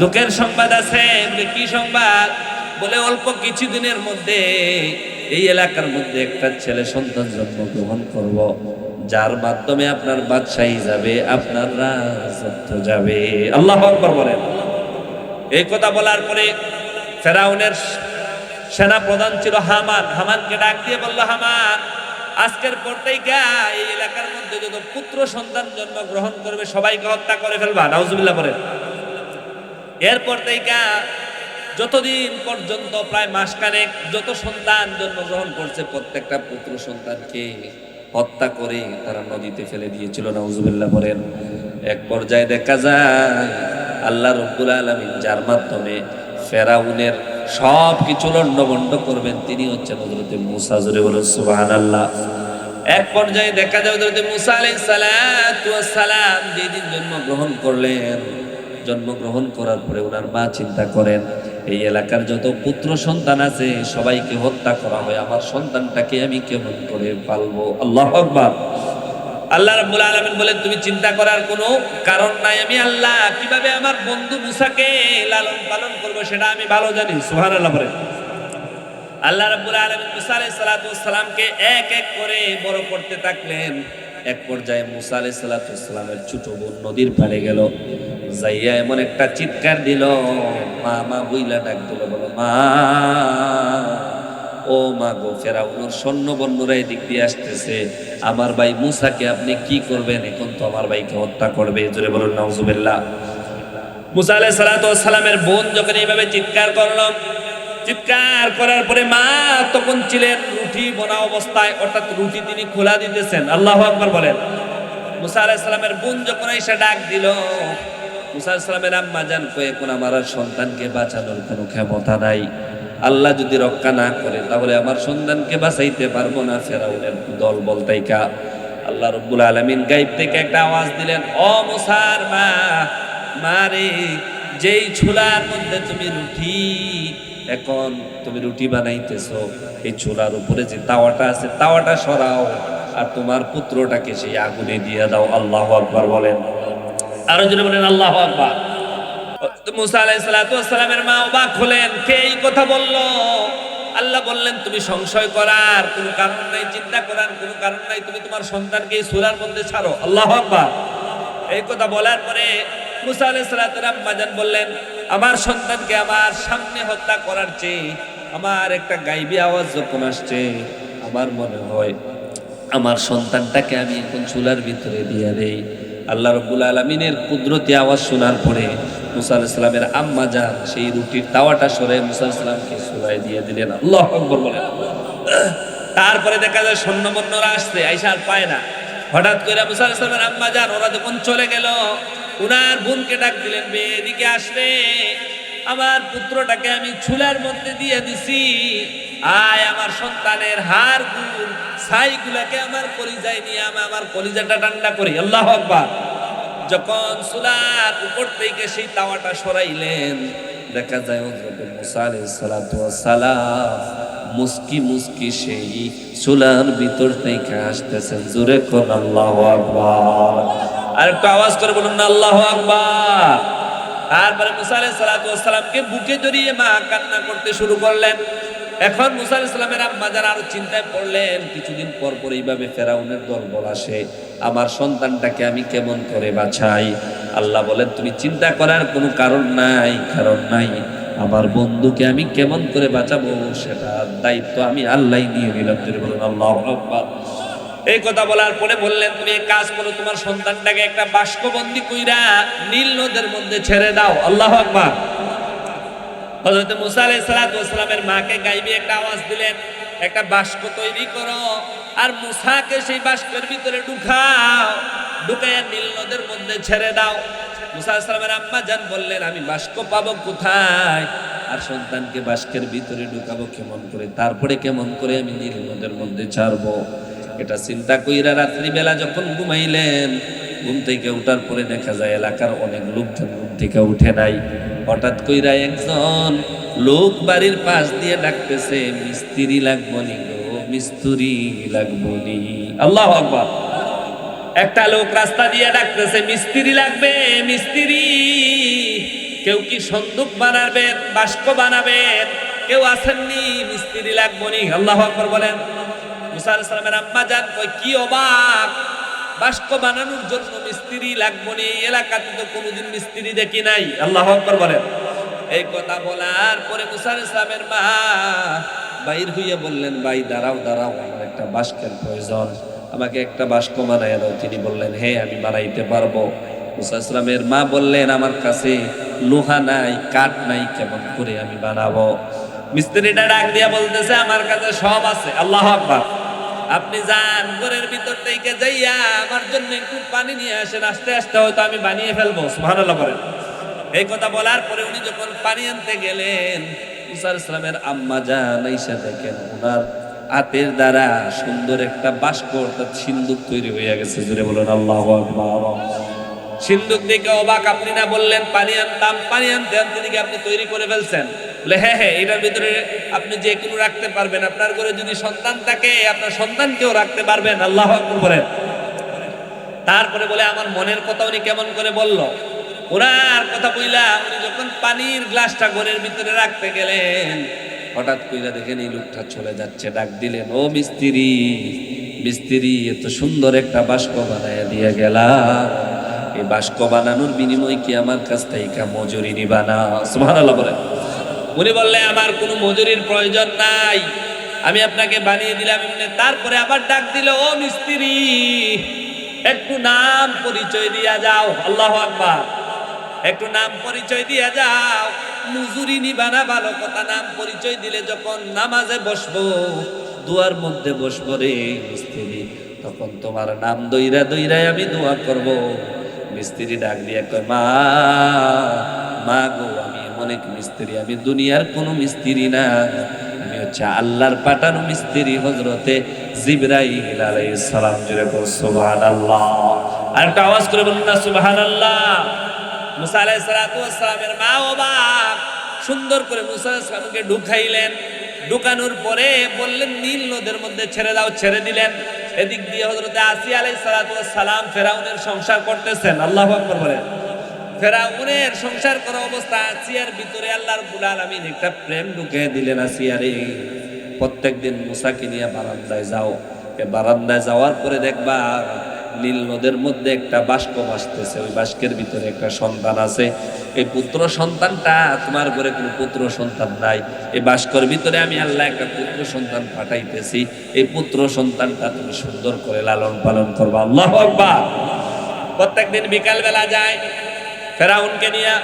দুঃখের সংবাদ আছে। কি সংবাদ? বলে অল্প কিছুদিনের মধ্যে এই এলাকার মধ্যে একটা ছেলে সন্তান জন্মগ্রহণ করব, যার মাধ্যমে আপনার বাদশাহী যাবে, আপনার রাজত্ব যাবে। আল্লাহু আকবার বলেন। এই কথা বলার পরে ফেরাউনের সেনা প্রধান ছিল হামান। হামানকে ডাক দিয়ে বলল, হামান, আজকের পর থেকে এই এলাকার মধ্যে যত পুত্র সন্তান জন্মগ্রহণ করবে সবাইকে হত্যা করে ফেলবা। নাউজুবিল্লাহ বলেন। এরপর থেকে যতদিন পর্যন্ত প্রায় মাসখানেক যত সন্তান জন্মগ্রহণ করছে প্রত্যেকটা পুত্র সন্তানকে হত্যা করে তারা নদীতে ফেলে দিয়েছিল। নাউজুবিল্লাহ বলেন। এক পর্যায়ে দেখা যায় আল্লাহ রাব্বুল আলামিন যার মাধ্যমে ফেরাউনের সব কিছু লন্ডভন্ড করবেন, তিনি হচ্ছেন হযরত মূসা। জোরে বলুন সুবহানাল্লাহ। এক পর্যায়ে দেখা যায় হযরত মূসা আলাইহিস সালাতু ওয়াস সালাম যেদিন জন্মগ্রহণ করলেন, জন্মগ্রহণ করার পরে ওনার মা চিন্তা করেন, এই এলাকার যত পুত্র সন্তান আছে সবাইকে হত্যা করা হয়, আমার সন্তানটাকে আমি কেমন করে পালবো? আল্লাহু আকবার। আল্লাহ রাব্বুল আলামিন বলেন, তুমি চিন্তা করার কোনো কারণ নাই, আমি আল্লাহ কিভাবে আমার বন্ধু মূসাকে লালন পালন করব সেটা আমি ভালো জানি। সুবহানাল্লাহ বলেন। আল্লাহ রাব্বুল আলামিন মূসা আলাইহিস সালাতু ওয়াস সালামকে এক এক করে বড় করতে থাকলেন। এক পর্যায়ে মূসা আলাইহিস সালাতু ওয়াস সালামের ছোট বোন নদীর পাড়ে গেল, যাইয়া এমন একটা চিৎকার দিল, মা মা বইলা ডাক দিল, বলো মা, ও মা গো, ফেরাউনের সৈন্যবর্ণরা এদিক দিয়ে আসতেছে, আমার ভাই মূসাকে আপনি কি করবেন? এখন তো আমার ভাইকে হত্যা করবে। জোরে বলুন নাউজুবিল্লাহ। মূসা আলাইহিস সালাতু ওয়াস সালামের বোন যখন এইভাবে চিৎকার করলো, চিৎকার করার পরে মা তখন ছিলেন রুটি বোনা অবস্থায়, অর্থাৎ রুটি তিনি খোলা দিতেছেন। আল্লাহু আকবার বলেন। মূসা আলাইহিস সালামের বোন যখন এসে ডাক দিল, মূসা আলাইহিস সালামের আম্মা জান কয়ে, এখন আমার সন্তানকে বাঁচানোর কোনো ক্ষমতা নাই, আল্লাহ যদি রক্ষা না করে তাহলে আমার সন্তানকে বাঁচাইতে পারবো না। ফেরাউনের দল বলতাইকা আল্লাহ রাব্বুল আলামিন গায়েব থেকে একটা আওয়াজ দিলেন, ও মূসার মা, মারে, যেই চুলার মধ্যে তুমি এখন রুটি বানাইতেছো, এই চুলার উপরে যে তাওয়াটা আছে তাওয়াটা সরাও, আর তোমার পুত্রটাকে সেই আগুনে দিয়ে দাও। আল্লাহু আকবার বলেন। আরো জোরে বলেন আল্লাহু আকবার। মূসা আলাইহিস সালাতু ওয়াস সালামের মা অবাক হলেন, কে এই কথা বলল? আল্লাহ বললেন, তুমি সংশয় করার কোনো কারণ নাই, চিন্তা করার কোনো কারণ নাই, তুমি তোমার সন্তানকে এই সূরার মধ্যে ছাড়ো। আল্লাহু আকবার। এই কথা বলার পরে মূসা আলাইহিস সালাতু ওয়াস সালাম বললেন, আমার সন্তানকে আমার সামনে হত্যা করার চেয়ে আমার একটা গাইবী আওয়াজ যখন আসছে, আমার মনে হয় আমার সন্তানটাকে আমি এখন চুলার ভিতরে দিয়ে দেই। আল্লাহ রাব্বুল আলামিনের কুদরতি আওয়াজ শোনার পরে মুসা আলাইহিস সালামের আম্মা যান সেই রুটির তাওয়াটা সরে মুসা আলাইহিস সালামকে চুলায় দিয়ে দিলেন। আল্লাহু আকবার বলেন। তারপরে দেখা যায় সৈন্যবন্যরা আসছে, আইসা আর পায় না। হঠাৎ করে মুসা আলাইহিস সালামের আম্মা যান ওরা যখন চলে গেল, উনার বোনকে ডাক দিলেন, বে এদিকে আসবে, আমার পুত্রটাকে আমি চুলার মধ্যে দিয়ে দিছি, আয় আমার সন্তানের হাড় গুড় ছাইগুলাকে আমার কলিজায় নিয়ে আমি আমার কলিজাটা ঠান্ডা করি। আল্লাহু আকবার। যখন চুলার উপর থেকে সেই তাওয়াটা সরাইলেন, দেখা যায় হযরত মুসা আলাইহিস সালাতু ওয়াস সালাম মুস্কি মুস্কি সেই চুলার ভিতর থেকে আসতেছেন। জোরে কোন আল্লাহু আকবার। আর একটু আওয়াজ করে বলুন না আল্লাহু আকবার। তারপরে মুসা আলাইহিস সালাতু ওয়াস সালামকে বুকে জড়িয়ে মা কান্না করতে শুরু করলেন। এখন মুসা আলাইহিস সালামের আম্মা যারা আরো চিন্তায় পড়লেন, কিছুদিন পর পর এইভাবে ফেরাউনের দলবল আসে, আমার সন্তানটাকে আমি কেমন করে বাঁচাই? আল্লাহ বলেন তুমি চিন্তা করার কোনো কারণ নাই, আমার বন্ধুকে আমি কেমন করে বাঁচাবো সেটা দায়িত্ব আমি আল্লাহই নিয়ে নিলাম। তিনি বলেন আল্লাহু আকবার। এই কথা বলার পরে বললেন, তুমি এক কাজ করো, তোমার সন্তানটাকে একটা বাষ্পবন্দী কইরা নীল নদের মধ্যে ছেড়ে দাও। আল্লাহু আকবার। হযরত মুসা আলাইহিস সালাতু ওয়াস সালামের মাকে গাইবি একটা আওয়াজ দিলেন, একটা বাষ্প তৈরি করো আর মুসাকে সেই বাষ্পের ভিতরে ঢুকাইয়া নীল নদের মধ্যে ছেড়ে দাও। মুসা আলাইহিস সালামের আম্মা জান বললেন, আমি বাষ্প পাবো কোথায় আর সন্তানকে বাষ্পের ভিতরে ঢুকাবো কেমন করে, তারপরে কেমন করে আমি নীল নদের মধ্যে ছাড়বো? এটা চিন্তা কইরা রাত্রিবেলা যখন ঘুমাইলেন, ঘুম থেকে উঠার পরে দেখা যায় এলাকার অনেক লোকজন ঘুম থেকে উঠে নাই। হঠাৎ কইরা একজন লোক বাড়ির পাশ দিয়ে ডাকতেছে, মিস্ত্রি লাগবনি গো, মিস্ত্রি লাগবনি। আল্লাহু আকবার। একটা লোক রাস্তা দিয়ে ডাকতেছে, মিস্ত্রি লাগবে, মিস্ত্রি। কেউ কি সন্দুক বানাবেন, বাস্ক বানাবেন? কেউ আসেননি, মিস্ত্রি লাগবনি। আল্লাহু আকবার বলেন। মুসা আলাইহিস সালামের আম্মা জান কই, কি অবাক, বাস্ক বানানোর জন্য মিস্ত্রি লাগবনি? এলাকাতে তো কোনোদিন মিস্ত্রি দেখি নাই। আল্লাহু আকবার বলেন। এই কথা বলার পরে মুসা আলাইহিস সালামের মা বাইর হইয়া বললেন, ভাই দাঁড়াও দাঁড়াও, আমার একটা বাস্কের প্রয়োজন, আমাকে একটা বাস্ক বানাইয়া দাও। তিনি বললেন, হ্যাঁ আমি বানাইতে পারবো। মুসা আলাইহিস সালামের মা বললেন, আমার কাছে লোহা নাই, কাঠ নাই, কেমন করে আমি বানাবো? মিস্ত্রিটা ডাক দিয়া বলতেছে, আমার কাছে সব আছে। আল্লাহু আকবার। আপনি যান ঘরের ভিতর থেকে যাইয়া আমার জন্য একটু পানি নিয়ে আসেন, আস্তে আস্তে হয়তো আমি বানিয়ে ফেলবো। সুবহানাল্লাহ বলেন। এই কথা বলার পরে উনি যখন পানি আনতে গেলেন, মুসা আলাইহিস সালামের আম্মা জান আয়েশা দেখেন ওনার হাতের দ্বারা সুন্দর একটা বাস্ক অর্থাৎ সিন্দুক তৈরি হয়ে গেছে। জোরে বলেন আল্লাহু আকবার। সিন্দুক দেখে অবাক আপনি না? বললেন পানি আনতাম, পানি আনতে আনতে দেখে আপনি তৈরি করে ফেলছেন। বলে হ্যাঁ হ্যাঁ, এটার ভিতরে আপনি যে কোনো রাখতে পারবেন, আপনার ঘরে যদি সন্তান থাকে আপনার সন্তানকেও রাখতে পারবেন। আল্লাহু আকবার বলেন। তারপরে বলে, আমার মনের কথা উনি কেমন করে বলল? ওনার কথা বইলা উনি যখন পানির গ্লাসটা ঘরের ভিতরে রাখতে গেলেন, হঠাৎ কইরা দেখেন এই লোকটা চলে যাচ্ছে। ডাক দিলেন, ও মিস্ত্রি, মিস্ত্রি, এত সুন্দর একটা বাস্ক বানাইয়া দিয়ে গেলা, এই বাস্ক বানানোর বিনিময়ে কি আমার কাছ থেকে মজুরি নিবা না? সুবহানাল্লাহ বলেন। উনি বললেন, আমার কোনো মজুরির প্রয়োজন নাই, আমি আপনাকে বানিয়ে দিলাম এমনি। তারপরে আবার ডাক দিল, ও মিস্ত্রি, একটু নাম পরিচয় দিয়া যাও। আল্লাহু আকবার। একটু নাম পরিচয় দিয়া যাও। মজুরি নিবা না ভালো কথা, নাম পরিচয় দিলে যখন নামাজে বসবো, দুয়ার মধ্যে বসবো রে মিস্ত্রি, তখন তোমার নাম দইরা দইরাই আমি দোয়া করব। মিস্ত্রি ডাক দিয়া কয়, মা মা গো, আমি অনেক মিস্ত্রি, আমি দুনিয়ার কোনো মিস্ত্রি না, আমি হচ্ছে আল্লাহর পাঠানো মিস্ত্রি হযরতে জিবরাইল আলাইহিস সালাম। জোরে বল সুবহানাল্লাহ। আর একটা আওয়াজ করে বলুন না সুবহানাল্লাহ। মুসা আলাইহিস সালাতু ওয়াস সালামের মা অবাক। সুন্দর করে মুসা আলাইহিস সালামকে ঢুকাইলেন। ঢুকানোর পরে বললেন, নীল নদের মধ্যে ছেড়ে দাও। ছেড়ে দিলেন। এদিক দিয়ে হযরতে আসিয়া আলাইহিস সালাতু ওয়াস সালাম ফেরাউনের সংসার করতেছেন। আল্লাহু আকবার বলেন। ফেরাউনের সংসার করা অবস্থা, আসিয়ার ভিতরে আল্লাহ রাব্বুল আলামিন একটা প্রেম ঢুকে দিলেন। আসিয়ারে প্রত্যেকদিন মুসাকে নিয়ে বারান্দায় যাও, এ বারান্দায় যাওয়ার পরে দেখবা নীল নদের মধ্যে একটা বাষ্প ভাসতেছে, ওই বাষ্পের ভিতরে একটা সন্তান আছে। এই পুত্র সন্তানটা, তোমার ঘরে কোনো পুত্র সন্তান নাই, এই বাষ্পের ভিতরে আমি আল্লাহ একটা পুত্র সন্তান পাঠাইতেছি, এই পুত্র সন্তানটা তুমি সুন্দর করে লালন পালন করবা। আল্লাহু আকবার। প্রত্যেকদিন বিকাল বেলা যায় ফেরাউনকে নিয়ে,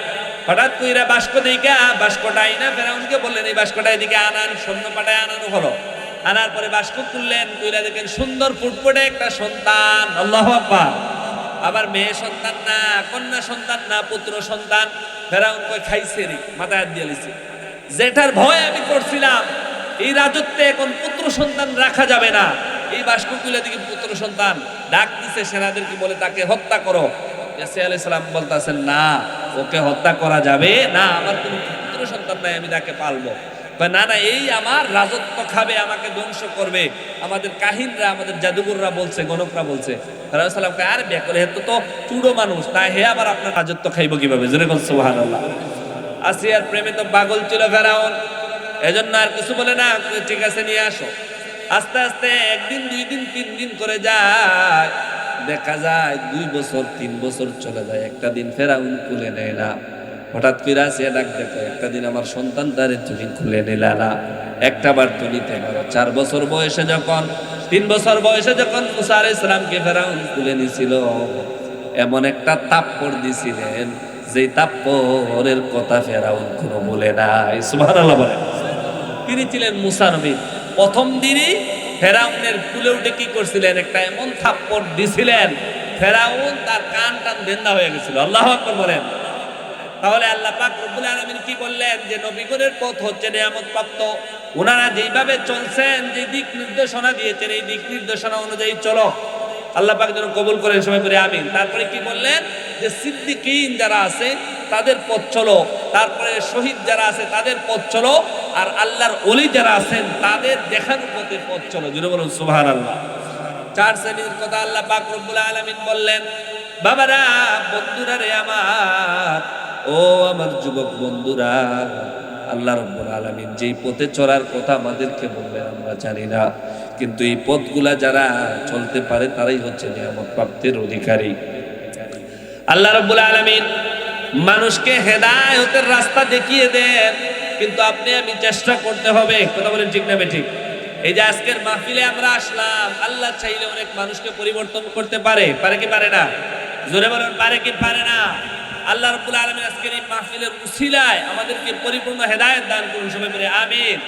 হঠাৎ কইরা বাষ্প দিকে বাষ্পটা আইনা ফেরাউনকে বললেন এই বাষ্পটা এদিকে আনান, সৈন্য পাঠায় আনানো হলো। আনার পরে বাষ্প খুললেন, কইরা দেখেন সুন্দর ফুটফুটে একটা সন্তান। আল্লাহু আকবার। আবার মেয়ে সন্তান না, কন্যা সন্তান না, পুত্র সন্তান। ফেরাউন কই খাইছে রে, মাথায় হাত দিয়ে লিছে, যেটার ভয় আমি করছিলাম এই রাজত্বে এখন পুত্র সন্তান রাখা যাবে না। এই বাষ্প খুলে দিকে পুত্র সন্তান, ডাক দিছে সেনাদেরকে, বলে তাকে হত্যা করো। ইয়াসি আলাইহিস সালাম বলতাছেন না, ওকে হত্যা করা যাবে না, আমার কোনো পুত্র সন্তান নাই, আমি তাকে পালবো। না না, এই আমার রাজত্ব খাবে, আমাকে ধ্বংস করবে। আমাদের কাহিনরা, আমাদের জাদুঘররা বলছে, গণকরা বলছে। ফেরাউন সালাম কে আর বিয়ে করে, হেতু তো চুড়ো মানুষ, তাই হে আবার আপনার রাজত্ব খাইব কিভাবে? জোরে বল সুবহানাল্লাহ। আসিয়ার প্রেমে তো পাগল ছিল ফেরাউন, এজন্য আর কিছু বলে না, ঠিক আছে নিয়ে আসো। আস্তে আস্তে একদিন, 2 দিন, 3 দিন করে যায়, দেখা যায় 2 বছর 3 বছর চলে যায়, একটা দিন ফেরাউন খুলে নেয় না। হঠাৎ করে আসিয়া ডাক দেখো, একটা দিন আমার সন্তানটারে তুমি খুলে নিলা না, একটা বার তো নিতে পারো। 4 বছর বয়সে যখন, 3 বছর বয়সে যখন মুসা আলাইহিস সালামকে ফেরাউন খুলে নিছিল, এমন একটা তাপ্পড় দিছিলেন, যেই তাপ্পড়ের কথা ফেরাউন কোনো বলে নাই। সুবহানাল্লাহ বলেন। তিনি ছিলেন মুসা নবী। প্রথম দিনই ফেরাউনের কুলে উঠে কি করছিলেন, একটা এমন থাপ্পড় দিছিলেন, ফেরাউন তার কান টান দেন্দা হয়ে গেছিল। আল্লাহু আকবার বলেন। তাহলে আল্লাহ পাক রব্বুল আলামিন কি বললেন, যে নবীগণের পথ হচ্ছে নিয়ামত প্রাপ্ত, ওনারা যেইভাবে চলছেন, যে দিক নির্দেশনা দিয়েছেন, এই দিক নির্দেশনা অনুযায়ী চলো। আল্লাহ পাক যেন কবুল করেন, সবাই বলে আমিন। তারপরে কি বললেন, যে সিদ্দিকীন যারা আছে তাদের পথ চলো, তারপরে শহীদ যারা আছে তাদের পথ চলো, আর আল্লাহর ওলি যারা আছেন তাদের দেখানো পথে পথ চলো। জুড়ে বলুন সুবহানাল্লাহ। 4 শ্রেণীর কথা আল্লাহ পাক রব্বুল আলামিন বললেন। বাবারা, বন্ধুরা রে আমার, ও আমার যুবক বন্ধুরা, আল্লাহ রাব্বুল আলামিন যেই পথে চলার কথা আমাদেরকে বললেন আমরা জানি না, কিন্তু এই পথগুলা যারা চলতে পারে তারাই হচ্ছে নিয়ামত প্রাপ্তির অধিকারী। আল্লাহ রাব্বুল আলামিন মানুষকে হেদায়েতের রাস্তা দেখিয়ে দেন, কিন্তু আপনি আমি চেষ্টা করতে হবে। কথা বলেন ঠিক না বেঠিক? এই যে আজকের মাহফিলে আমরা আসলাম, আল্লাহ চাইলে অনেক মানুষকে পরিবর্তন করতে পারে, পারে কি পারে না? জোরে বলেন, পারে কি পারে না? আল্লাহ রাব্বুল আলামিন আজকের এই মাহফিলের উসিলায় আমাদেরকে পরিপূর্ণ হেদায়েত দান করুন, সবাই বলে আমিন।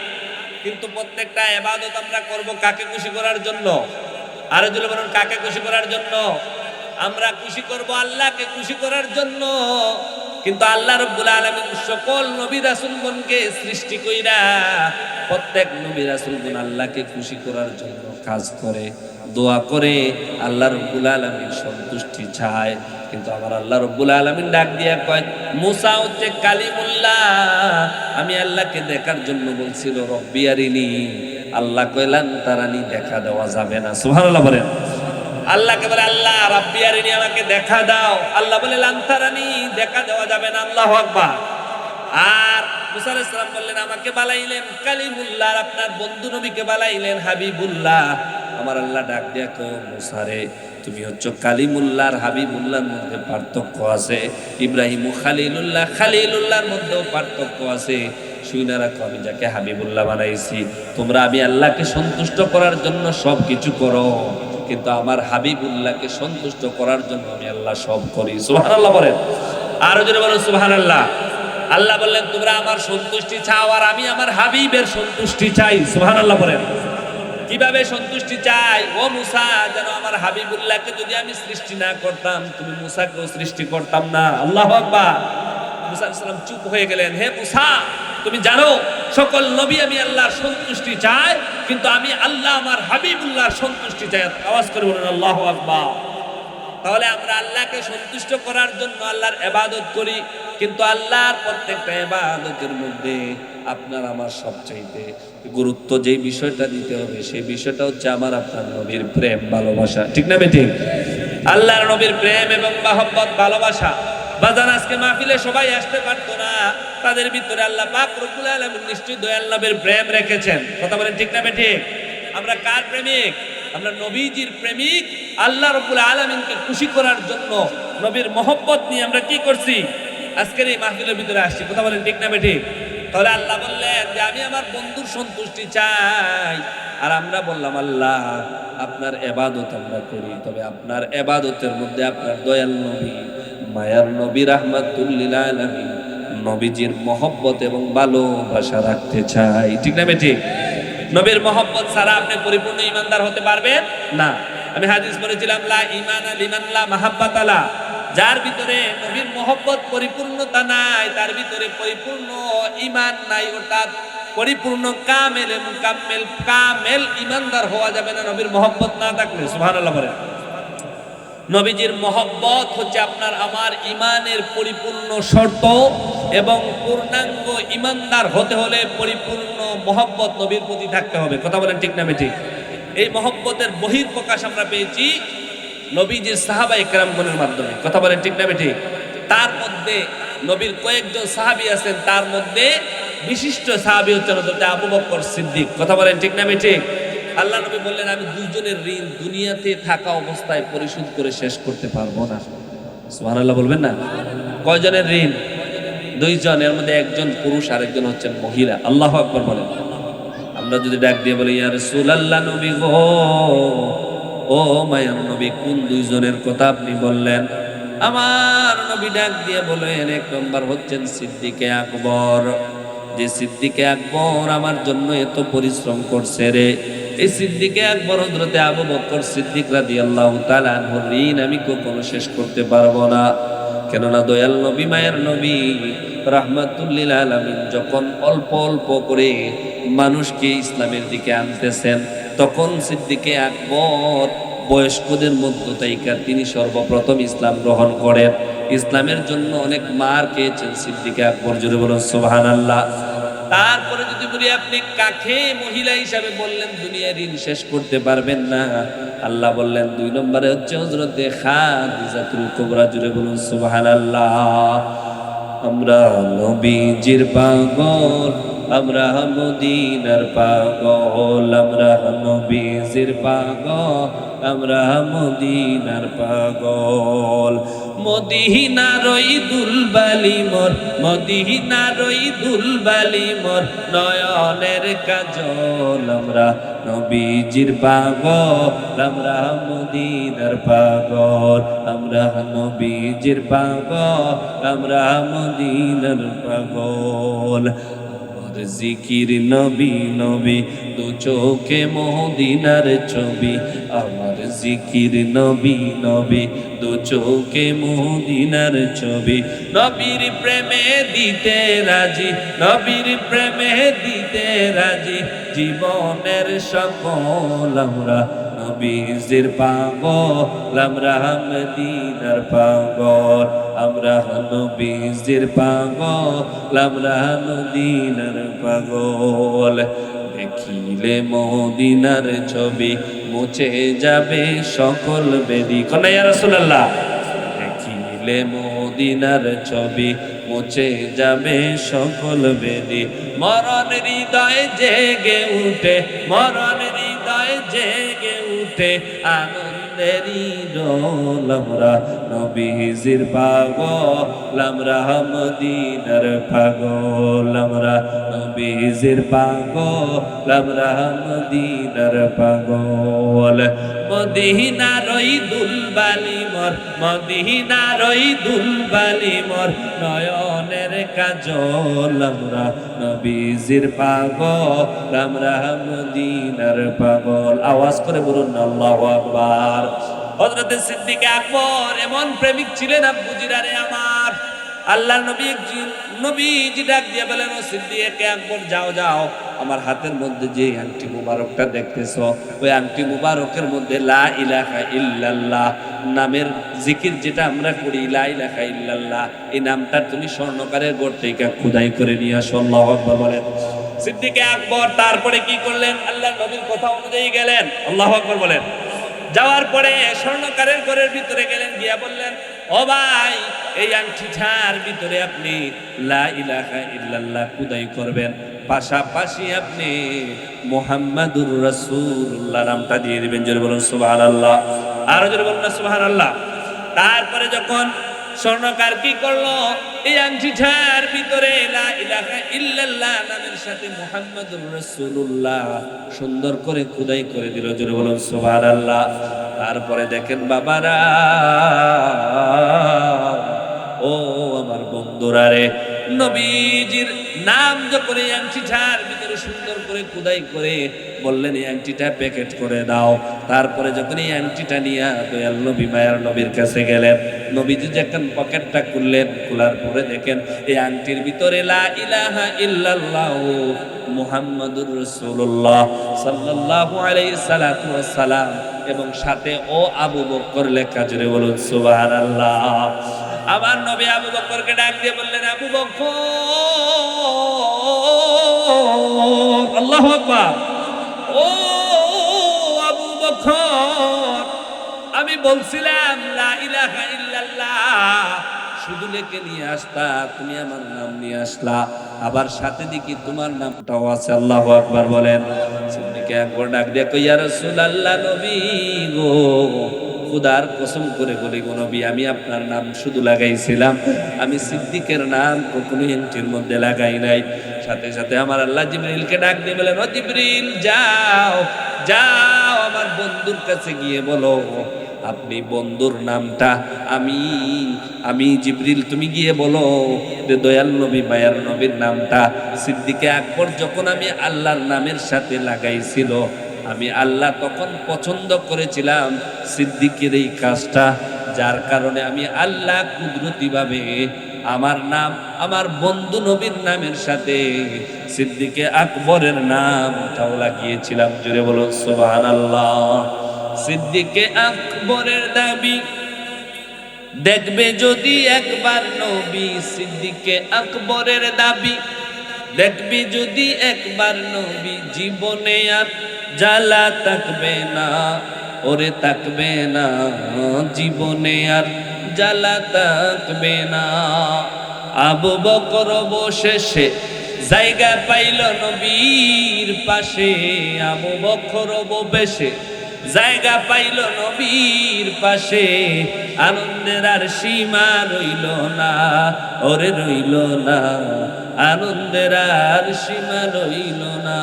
কিন্তু প্রত্যেকটা ইবাদত আমরা করব কাকে খুশি করার জন্য? আরো জোরে বলুন, কাকে খুশি করার জন্য? আমরা খুশি করব আল্লাহকে খুশি করার জন্য। কিন্তু আল্লাহ রাব্বুল আলামিন সকল নবী রাসূলগণকে সৃষ্টি কইরা, প্রত্যেক নবী রাসূলগণ আল্লাহকে খুশি করার জন্য কাজ করে, দোয়া করে, আল্লাহ রাব্বুল আলামিন সন্তুষ্টি চায়। কিন্তু আমার আল্লাহ রাব্বুল আলামিন ডাক দিয়া কয়, মুসা হচ্ছে কালিমুল্লাহ, আমি আল্লাহকে দেখার জন্য বলছিল রব্বি আরিনি। আল্লাহ কইলেন তারানি, দেখা দেওয়া যাবে না। সুবহানাল্লাহ বলেন। আল্লাহকে বলে আল্লাহ রাব্বি আরিনি, আমাকে দেখা দাও। আল্লাহ বলে লান্তারানি, দেখা দেওয়া যাবে না। আল্লাহু আকবার। আর মুসা আলাইহিস সালাম বললেন, আমাকে বানাইলেন কালিমুল্লাহ, আপনার বন্ধু নবীকে বানাইলেন হাবিবুল্লাহ। আমার আল্লাহ ডাক দিয়া কয়, মুসা রে, তুমি হচ্ছে কালিমুল্লাহ আর হাবিবুল্লাহর মধ্যে পার্থক্য আছে। ইব্রাহিম খালিলুল্লাহ, খালিলুল্লাহর মধ্যেও পার্থক্য আছে। শুনে রাখো, আমি যাকে হাবিবুল্লাহ বানাইছি, তোমরা আমি আল্লাহকে সন্তুষ্ট করার জন্য সব কিছু করো, কিন্তু আমার হাবিবুল্লাহকে সন্তুষ্ট করার জন্য আমি আল্লাহ সব করি। সুবহানাল্লাহ বলেন। আরো জোরে বলুন সুবহানাল্লাহ। আল্লাহ বললেন, তোমরা আমার সন্তুষ্টি চাও আর আমি আমার হাবিবের সন্তুষ্টি চাই। সুবহানাল্লাহ বলেন। কিভাবে সন্তুষ্টি চাই? ও মুসা, যেন আমার হাবিবুল্লাহকে যদি আমি সৃষ্টি না করতাম, তুমি মুসাকেও সৃষ্টি করতাম না। আল্লাহু আকবার। মুসা আলাইহিস সালাম চুপ হয়ে গেলেন। হে মুসা, তুমি জানো সকল নবী আমি আল্লাহর সন্তুষ্টি চাই, কিন্তু আমি আল্লাহ আমার হাবিবুল্লাহর সন্তুষ্টি চাই। আওয়াজ করে বলেন আল্লাহু আকবার। তাহলে আমরা আল্লাহকে সন্তুষ্ট করার জন্য আল্লাহর ইবাদত করি, কিন্তু আল্লাহর প্রত্যেকটা ইবাদতের মধ্যে আপনার আমার সবচাইতে গুরুত্ব যেই বিষয়টা দিতে হবে, সেই বিষয়টা হচ্ছে আমার আপনার নবীর প্রেম ভালোবাসা। ঠিক না বেঠিক? আল্লাহর নবীর প্রেম এবং মহব্বত ভালোবাসা। বাজান, আজকে মাহফিলে সবাই আসতে পারতো না, তাদের ভিতরে আল্লাহ পাক রব্বুল আলামিন নিশ্চয়ই দয়াল নবীর প্রেম রেখেছেন। কথা বলেন ঠিক না বেঠিক? আমরা কার প্রেমিক? আমরা নবীজির প্রেমিক, আল্লাহ রাব্বুল আলামিনকে খুশি করার জন্য নবীর মহব্বত নিয়ে আমরা কি করছি, আজকের এই মাহফিলের ভিতরে আসছি। কথা বলেন ঠিক না বেঠিক? তাহলে আল্লাহ বললেন যে আমি আমার বন্ধুর সন্তুষ্টি চাই, আর আমরা বললাম আল্লাহ আপনার ইবাদত আমরা করি, তবে আপনার ইবাদতের মধ্যে আপনার দয়াল নবী, মায়ার নবী, রাহমাতুল লিল আলামিন নবীজির মহব্বত এবং ভালোবাসা রাখতে চাই। ঠিক না বেঠিক? নবীর মহব্বত ছাড়া আপনি পরিপূর্ণ ইমানদার হতে পারবেন না। আমি হাদিস পড়েছিলাম, লা ঈমানা লিমান লা মাহাব্বাতা লা, যার ভিতরে নবীর মহব্বত পরিপূর্ণতা নাই, তার ভিতরে পরিপূর্ণ ঈমান নাই, অর্থাৎ পরিপূর্ণ কামেল কামেল ঈমানদার হওয়া যাবে না নবীর মহব্বত না থাকলে। সুবহানাল্লাহ বলেন। নবীজির মহব্বত হচ্ছে আপনার আমার ঈমানের পরিপূর্ণ শর্ত, এবং পূর্ণাঙ্গ ঈমানদার হতে হলে পরিপূর্ণ মহব্বত নবীর প্রতি থাকতে হবে। কথা বলেন ঠিক না বেঠিক? এই মহব্বতের বহিঃপ্রকাশ আমরা পেয়েছি নবীজির সাহাবায়ে কেরামগণের মাধ্যমে। কথা বলেন ঠিক না বেঠিক? তার মধ্যে নবীর কয়েকজন সাহাবী আছেন, তার মধ্যে বিশিষ্ট সাহাবী হচ্ছেন হযরত আবু বকর সিদ্দিক। কথা বলেন ঠিক না বেঠিক? আল্লাহ নবী বললেন আমি দুইজনের ঋণ দুনিয়াতে থাকা অবস্থায় পরিশোধ করে শেষ করতে পারবো না। সুবহানাল্লাহ বলবেন না? কয়জনের ঋণ? দুইজন, এর মধ্যে একজন পুরুষ আর একজন হচ্ছেন মহিলা। আল্লাহু আকবার বলেন। আমরা যদি ডাক দিয়ে বলি ইয়া রাসূলুল্লাহ, নবী গো, ও মায়ার নবী, কোন দুইজনের কথা আপনি বললেন? আমার নবী ডাক দিয়ে বলেন এক নম্বর হচ্ছেন সিদ্দিকে আকবর। যে সিদ্দিকে আকবর আমার জন্য এত পরিশ্রম করছে রে, এই সিদ্দিকে আকবর হযরতে আবু বকর সিদ্দিক রাদিয়াল্লাহু তাআলা আনহুর ঋণ আমি কখনো শেষ করতে পারবো না। কেননা দয়াল নবী, মায়ের নবী, রাহমাতুল লিল আলামিন যখন অল্প অল্প করে মানুষকে ইসলামের দিকে আনতেছেন, তখন সিদ্দিকে আকবর বয়স্কদের মধ্য থেকে তিনি সর্বপ্রথম ইসলাম গ্রহণ করেন। ইসলামের জন্য অনেক মার খেয়েছেন সিদ্দিকে আকবর। জোরে বলুন সুবহানাল্লাহ। তারপরে যদি বলি আপনি কাকে মহিলা হিসাবে বললেন দুনিয়ার ঋণ শেষ করতে পারবেন না, আল্লাহ বললেন দুই নম্বরে হচ্ছে হযরতে খাদিজাতুল কুবরা। জুড়ে বলুন সুবহানাল্লাহ। আমরা নবীজির পাগল, আমরা মদিনার পাগল, আমরা নবীজির পাগল, আমরা মদিনার পাগল। মদিনার ওই দুলবালি মোর, মদিনার ওই দুলবালি মোর নয়নের কাজল। আমরা নবীজির পাগল, আমরা মদিনার পাগল, আমরা নবীজির পাগল, আমরা মদিনার পাগল। জিকির নবী নবী, দু চোখে মদিনার ছবি। আমার জিকির নবী নবী, দু চোখে মদিনার ছবি। নবীর প্রেমে দিতে রাজি, নবীর প্রেমে দিতে রাজি জীবনের সকল। আমরা নবীজির পাগল, আমরা মদিনার পাগল, আমরা নবীজির পাগল, আমরা মদিনার পাগল। দেখিলে মদিনার ছবি মুছে যাবে সকল বেদি। কন্যা ইয়া রাসূলুল্লাহ। দেখিলে মদিনার ছবি মুছে যাবে সকল বেদি। মরণ হৃদয় জেগে উঠে, মরণ হৃদয় জেগে উঠে আনন্দেরই দোল। আমরা নবীজির পাগল, আমরা মদিনার পাগল, আমরা নবীজির পাগল, আমরা মদিনার পাগল। মদিনার ওই দুলবালি মোর, মদিনার ওই দুলবালি মোর নয়নের কাজল। আমরা নবীজির পাগল, আমরা মদিনার পাগল। আওয়াজ করে বলুন আল্লাহু আকবার। হযরতে সিদ্দিক আকবর এমন প্রেমিক ছিলেন আব্বু জিরারে আমার। আল্লাহ নবীজি ডাক দিয়ে বলেন, ও সিদ্দিক আকবর যাও যাও, আমার হাতের মধ্যে যে আংটি মুবারকটা দেখতেছো, ওই আংটি মুবারকের মধ্যে লা ইলাহা ইল্লাল্লাহ নামের জিকির যেটা আমরা করি, লা ইলাহা ইল্লাল্লাহ, এই নামটা তুমি স্বর্ণকারের গোর থেকে খোদাই করে নিয়ে আসো। আল্লাহু আকবার বলেন। সিদ্দিক আকবর তারপরে কি করলেন? আল্লাহ নবীর কথা অনুযায়ী গেলেন। আল্লাহু আকবার বলেন। যাওয়ার পরে স্বর্ণকারের ঘরের ভিতরে গেলেন, গিয়া বললেন, ও ভাই, এই আংটিটার ভিতরে আপনি লা ইলাহা ইল্লাল্লাহ খুদাই করবেন, পাশাপাশি আপনি মুহাম্মাদুর রাসূলুল্লাহ নামটা দিয়ে দিবেন। জোরে বলুন সুবহানাল্লাহ, আরো জোরে বলুন না সুবহানাল্লাহ। তারপরে যখন স্বর্ণকার কি করলো, এই আংটিটার ভিতরে লা ইলাহা ইল্লাল্লাহ নামের সাথে মুহাম্মাদুর রাসূলুল্লাহ সুন্দর করে খোদাই করে দিল। জোরে বলুন সুবহানাল্লাহ। তারপরে দেখেন বাবারা, ও আমার বন্ধুরা রে, নবীজির নাম যখন এই আংটিটার ভিতরে সুন্দর করে খোদাই করে বললেন, এই আংটিটা প্যাকেট করে দাও। তারপরে যখন এই আংটিটা নিয়ে দয়াল নবী মায়ার নবীর কাছে গেলেন, নবীজি যখন পকেটটা খুললেন, খোলার পরে দেখেন এই আংটির ভিতরে লা ইলাহা ইল্লাল্লাহ মুহাম্মাদুর রাসূলুল্লাহ সাল্লাল্লাহু আলাইহি সাল্লাতু ওয়াস সালাম এবং সাথে ও আবু বকর লেখা। জোরে বলুন সুবহানাল্লাহ। আমার নবী আবু বকরকে ডাক দিয়ে বললেন, আবু বকর, আল্লাহু আকবার, ও আবু বকর, আমি বলছিলাম লা ইলাহা ইল্লাল্লাহ শুধু লেখে নিয়ে আসতা, তুমি আমার নাম নিয়ে আসলা, আবার সাথে দেখি তোমার নামটাও আছে। আল্লাহু আকবার বলেন। সিদ্দিকে একবার ডাক দিয়ে কই, ইয়া রাসূলুল্লাহ, নবী গো, খুদার কসম করে বলি গো নবী, আমি আপনার নাম শুধু লাগাইছিলাম, আমি সিদ্দিকের নাম কখনোই এন্টির মধ্যে লাগাই নাই। সাথে সাথে আমার আল্লাহ জিবরিলকে ডাক দিয়ে বলেন, ও জিবরিল, যাও যাও আমার বন্ধুর কাছে গিয়ে বলো, আপনি বন্ধুর নামটা আমি জিবরিল, তুমি গিয়ে বলো যে দয়াল নবী মায়ার নবীর নামটা সিদ্দিকে আকবর যখন আমি আল্লাহর নামের সাথে লাগাইছিল, আমি আল্লাহ তখন পছন্দ করেছিলাম সিদ্দিকের এই কাজটা, যার কারণে আমি আল্লাহ কুদরতিভাবে আমার নাম আমার বন্ধু নবীর নামের সাথে সিদ্দিকে আকবরের নামটাও লাগিয়েছিলাম। জোরে বলুন সুবহানাল্লাহ। সিদ্দিকে আকবরের দাবি দেখবে যদি একবার নবী, সিদ্দিকে আকবরের দাবি দেখবি যদি একবার নবী, জীবনে আর জ্বালা থাকবে না, ওরে থাকবে না, জীবনে আর জ্বালা থাকবে না। আবু বকর অবশেষে জায়গা পাইল নবীর পাশে, আবু বকর অবশেষে জায়গা পাইল নবীর পাশে, আনন্দের আর সীমা রইল না, ওরে রইল না, আনন্দের আর সীমা রইল না।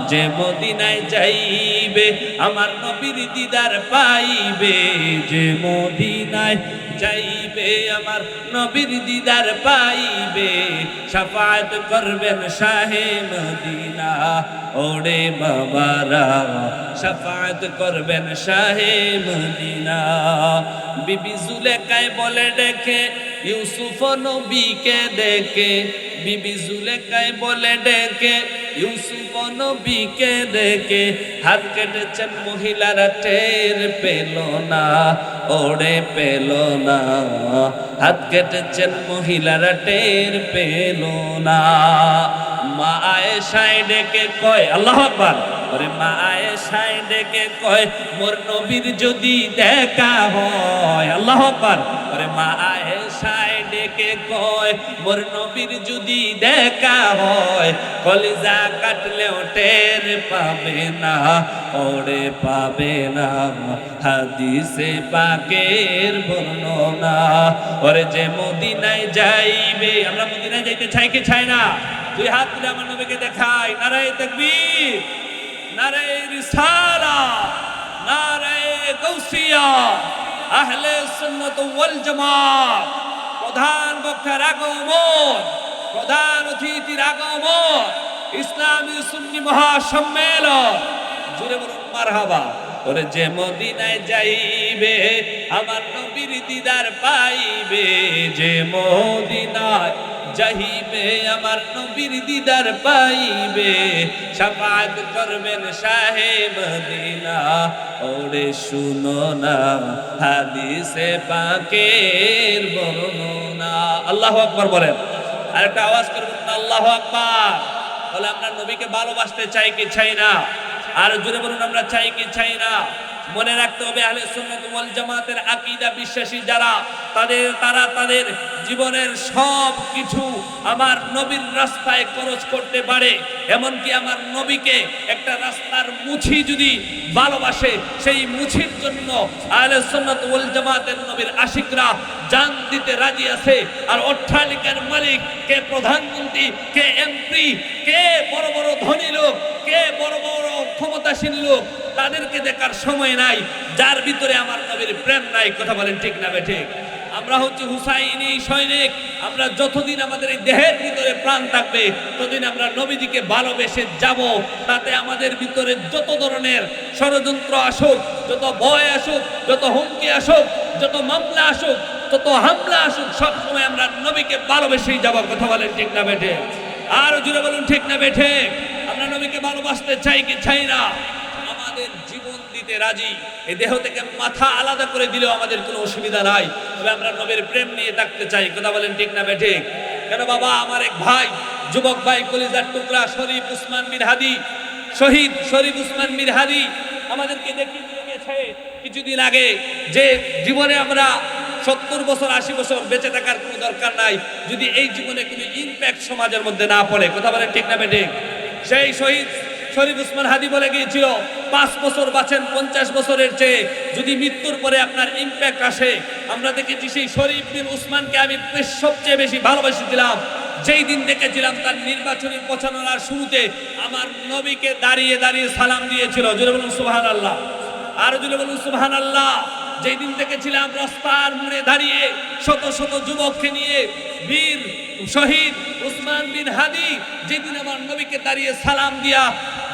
যে মদিনায় যাইবে আমার নবীর দিদার পাইবে, যে মদিনায় যাইবে আমার নবীর দিদার পাইবে, শাফাআত করবেন শাহে মদিনা, ওরে বাবারা শাফাআত করবেন শাহে মদিনা। বিবি জুলেখায় বলে ডেকে ইউসুফ নবীকে দেখে, বিবি জুলেখায় বলে ডেকে ইউসুফ নবীকে দেখে, হাত কেটেছেন মহিলারা টের পেল না, ওরে পেল না, হাত কেটেছেন মহিলারা টের পেল না। মা আয়েশায় ডেকে কয়, আল্লাহু আকবার, ওরে মা আয়েশায় ডেকে কয়, মোর নবীর যদি দেখা হয়, আল্লাহু আকবার, ওরে মা আয়েশায় ডেকে কয়, মোর নবীর যদি দেখা হয়, কলিজা কাটলেও টের পাবে না, ওরে পাবে না, হাদিসে পাকের বর্ণনা। ওরে যে মদিনায় যাইবে, আমরা মদিনায় যাইতে চাই কি চাই না? দুই হাত তুলে আমার নবীকে দেখাই, নারায়ে তাকবীর, নারায়ে রিসালাত, নারায়ে গাউসিয়া, আহলে সুন্নাত ওয়াল জামাত। প্রধান বক্তার আগমন, প্রধান অতিথির আগমন, ইসলামী সুন্নি মহাসম্মেলন। জোরে বলুন মারহাবা। ওরে যে মদিনায় যাইবে আমার নবীর দিদার পাইবে, যে মদিনায় যাইবে আমার নবীর দিদার পাইবে, শাফাআত করবেন শাহে মদিনা, ওরে শুনো না হাদিসে পাকের বর্ণনা। আল্লাহু আকবার বলেন, আরেকটা আওয়াজ করবেন না, আল্লাহু আকবার। বলে আমরা নবীকে ভালোবাসতে চাই কি চাই না? আর জোরে বলুন, আমরা চাই কি চাই না? মনে রাখতে হবে আহলে সুন্নাত ওয়াল জামাতের আকীদা বিশ্বাসী যারা তারা তাদের জীবনের সব কিছু আমার নবীর রাস্তায় খরচ করতে পারে। এমনকি আমার নবীকে একটা রাস্তার মুছি যদি ভালোবাসে, সেই মুছির জন্য আহলে সুন্নাত ওয়াল জামাতের নবীর আশিকরা জান দিতে রাজি আছে। আর অট্টালিকার মালিক, কে প্রধানমন্ত্রী, কে এমপি, কে বড় বড় ধনী লোক, কে বড় বড় ক্ষমতাসীন লোক, তাদেরকে দেখার সময় নাই যার ভিতরে আমার নবীর প্রেম নাই। কথা বলেন ঠিক না বেঠিক? আমরা হচ্ছে হুসাইনি সৈনিক। আমরা যতদিন আমাদের এই দেহের ভিতরে প্রাণ থাকবে ততদিন আমরা নবীজিকে ভালোবেসে যাব। তাতে আমাদের ভিতরে যত ধরনের ষড়যন্ত্র আসুক, যত ভয় আসুক, যত হুমকি আসুক, যত মামলা আসুক, যত হামলা আসুক, সবসময় আমরা নবীকে ভালোবেসেই যাব। কথা বলেন ঠিক না বেঠিক? আরো জোরে বলুন ঠিক না বেঠিক? আমরা নবীকে ভালোবাসতে চাই কি চাই না? আমাদের জীবন দিতে রাজি। এই দেহ থেকে মাথা আলাদা করে দিলেও আমাদের কোনো অসুবিধা নাই, তবে আমরা নবীর প্রেম নিয়ে থাকতে চাই। কথা বলেন ঠিক না বেঠিক? কেন বাবা, আমার এক ভাই, যুবক ভাই, কলিজার টুকরা শরীফ উসমান বিন হাদি, শহীদ শরীফ উসমান বিন হাদি আমাদেরকে দেখিয়ে দিয়ে গেছে কিছুদিন আগে যে জীবনে আমরা 70 বছর 80 বছর বেঁচে থাকার কোনো দরকার নাই যদি এই জীবনে কোনো ইমপ্যাক্ট সমাজের মধ্যে না পড়ে। কথা বলেন ঠিক না বেঠিক? সেই শহীদ শরীফ উসমান হাদি বলে গিয়েছিল, 5 বছর বাঁচেন 50 বছরের চেয়ে, যদি মৃত্যুর পরে আপনার ইমপ্যাক্ট আসে। আমরা দেখেছি সেই শরীফ বিন উসমানকে আমি সবচেয়ে বেশি ভালোবেসেছিলাম যেই দিন দেখেছিলাম তার নির্বাচনী প্রচারণার শুরুতে আমার নবীকে দাঁড়িয়ে দাঁড়িয়ে সালাম দিয়েছিল। জোরে বলুন সুবহানাল্লাহ। আর জোরে বলুন সুবহানাল্লাহ। যেই দিন দেখেছিলাম রাস্তার মোড়ে দাঁড়িয়ে শত শত যুবককে নিয়ে বীর শহীদ উসমান বিন হাদি যেদিন আমার নবীকে দাঁড়িয়ে সালাম দিয়া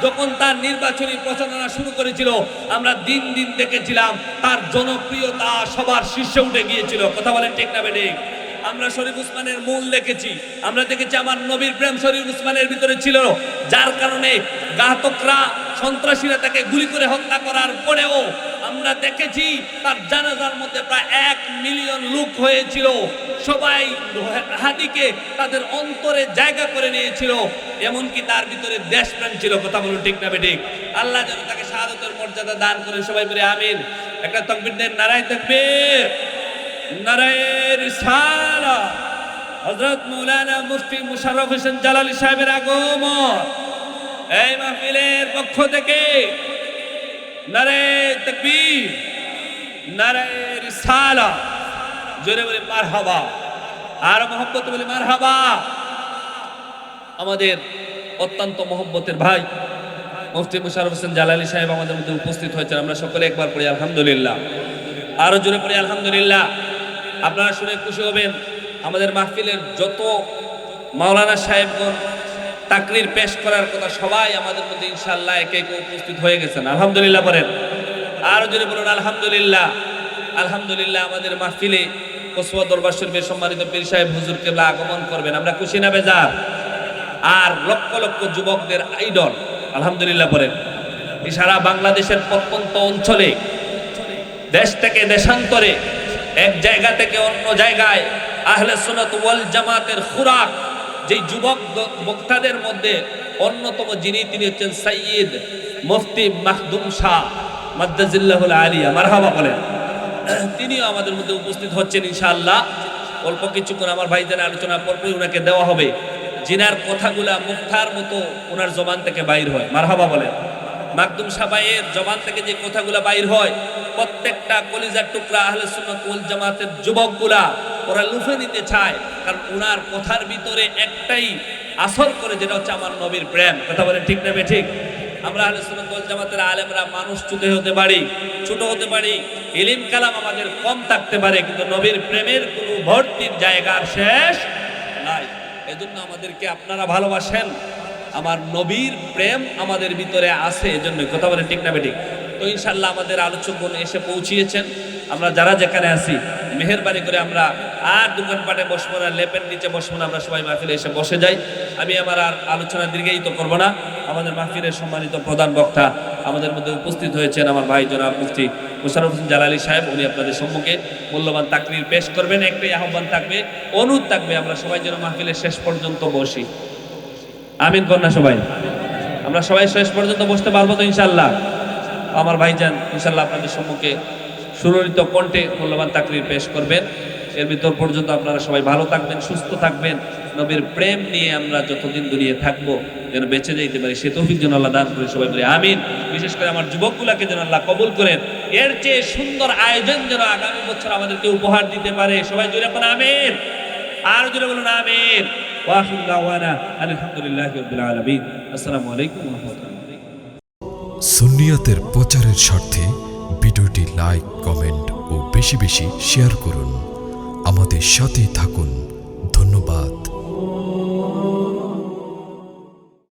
যখন তার নির্বাচনী প্রচারণা শুরু করেছিল, আমরা দিন দিন দেখেছিলাম তার জনপ্রিয়তা সবার শীর্ষে উঠে গিয়েছিল। কথা বলেন ঠিক না বেঠিক? আমরা শরীফ উসমানের মূল দেখেছি, আমরা দেখেছি আমার নবীর প্রেম শরীফ উসমানের ভিতরে ছিল, যার কারণে ঘাতকরা সন্ত্রাসীরা তাকে গুলি করে হত্যা করার পরেও আমরা দেখেছি তার জানাজার মধ্যে প্রায় 1 মিলিয়ন লোক হয়েছিল। সবাই হাদিকে তাদের অন্তরে জায়গা করে নিয়েছিল, এমনকি তার ভিতরে দেশপ্রেম ছিল। কথা বলুন ঠিক না বেঠিক? আল্লাহ যেন তাকে শাহাদাতের মর্যাদা দান করে। সবাই বলে আমিন। একটা তাকবীর দেন, নারায়ে তাকবীর, নারায়ে রিসালাত। হযরত মাওলানা মুফতি মুশাররফ হোসেন জালালী সাহেবের আগমন এই মাহফিলের পক্ষ থেকে নারায়ে তাকবীর, নারায়ে রিসালাত। জোরে বলে মারহাবা, আর মহব্বতে বলে মারহাবা। আমাদের অত্যন্ত মহব্বতের ভাই মুফতি মুশাররফ হোসেন জালালী সাহেব আমাদের মধ্যে উপস্থিত হয়েছেন। আমরা সকলে একবার পড়ি আলহামদুলিল্লাহ, আরো জোরে পড়ি আলহামদুলিল্লাহ। আপনারা শুনে খুশি হবেন, আমাদের মাহফিলের যত মাওলানা সাহেবগণ তাকরির পেশ করার কথা সবাই আমাদের মধ্যে ইনশাআল্লাহ একে একে উপস্থিত হয়ে গেছেন। আলহামদুলিল্লাহ বলেন, আরো জোরে বলুন আলহামদুলিল্লাহ। আলহামদুলিল্লাহ। আমাদের মাহফিলে কসবা দরবার শরীফের সম্মানিত পীর সাহেব হুজুর কেবলা আগমন করবেন, আমরা খুশি না বেজার? আর লক্ষ লক্ষ যুবকদের আইডল আলহামদুলিল্লাহ বলেন। সারা বাংলাদেশের প্রত্যন্ত অঞ্চলে, দেশ থেকে দেশান্তরে, এক জায়গা থেকে অন্য জায়গায় আহলে সুন্নাত ওয়াল জামাতের খুরাক যে যুবক বক্তাদের মধ্যে অন্যতম যিনি, তিনি হচ্ছেন সাইয়্যিদ মুফতি মাখদুম শাহ মাদ্দাজিল্লাহুল আলিয়া। মারহাবা বলেন। তিনিও আমাদের মধ্যে উপস্থিত হচ্ছেন ইনশাআল্লাহ। অল্প কিছুক্ষণ আমার ভাইদের আলোচনা পরপরই ওনাকে দেওয়া হবে, জিনার কথাগুলা মুক্তার মতো ওনার জবান থেকে বাইর হয়। মারহাবা বলেন। মাকদুম সাহেবের জবান থেকে যে কথাগুলা বাইর হয়, প্রত্যেকটা কলিজার টুকরা আহলে সুন্নাত ওয়াল জামাতের যুবকগুলা ওরা লুফে নিতে চায়, কারণ ওনার কথার ভিতরে একটাই আসর করে, যেটা হচ্ছে আমার নবীর প্রেম। কথা বলে ঠিক না বেঠিক? আমরা আহলে সুন্নাত ওয়াল জামাতের আলেমরা মানুষ ছোট হতে পারি, ইলম কালাম আমাদের কম থাকতে পারে, কিন্তু নবীর প্রেমের কোনো ভর্তির জায়গার শেষ নাই। এজন্য আমাদেরকে আপনারা ভালোবাসেন, আমার নবীর প্রেম আমাদের ভিতরে আছে, এজন্য। কথা বলে ঠিক না বেঠিক? তো ইনশাআল্লাহ আমাদের আলোচকগণ এসে পৌঁছিয়েছেন। আমরা যারা যেখানে আছি মেহেরবানি করে আমরা আর দোকানপাটে বসবো না, লেপের নিচে বসবো না, আমরা সবাই মাহফিলে এসে বসে যাই। আমি আমার আর আলোচনা দীর্ঘায়িত করবো না। আমাদের মাহফিলের সম্মানিত প্রধান বক্তা আমাদের মধ্যে উপস্থিত হয়েছেন আমার ভাই জনাব মুফতি মুশাররফ হোসেন জালালী সাহেব। উনি আপনাদের সম্মুখে মূল্যবান তাকরীর পেশ করবেন। একটাই আহ্বান থাকবে, অনুরোধ থাকবে, আমরা সবাই যেন মাহফিলের শেষ পর্যন্ত বসি। আমিন কন্যা সবাই। আমরা সবাই শেষ পর্যন্ত বসতে পারবো তো ইনশাআল্লাহ? আমার ভাইজান ইনশাআল্লাহ আপনাদের সম্মুখে সুরলিত কণ্ঠে মূল্যবান তাকরীর পেশ করবেন। এর ভিতর পর্যন্ত আপনারা সবাই ভালো থাকবেন, সুস্থ থাকবেন, নবীর প্রেম নিয়ে আমরা যতদিন দুনিয়ায় থাকবো যেন বেঁচে যাইতে পারি সে তৌফিক যেন আল্লাহ দান করে, সবাই বলে আমিন। বিশেষ করে আমার যুবকগুলাকে যেন আল্লাহ কবুল করেন, এর চেয়ে সুন্দর আয়োজন যেন আগামী বছর আমাদেরকে উপহার দিতে পারে। সবাই জোরে এখন আমিন, আর জোরে বলুন আমিন। ওয়া আখিরু দাওয়ানা আলহামদুলিল্লাহি রাব্বিল আলামিন। আসসালামু আলাইকুম ওয়া রাহমাতুল্লাহ।
সুন্নিয়তের প্রচারের স্বার্থে ভিডিওটি লাইক, কমেন্ট ও বেশি বেশি শেয়ার করুন। আমাদের সাথেই থাকুন।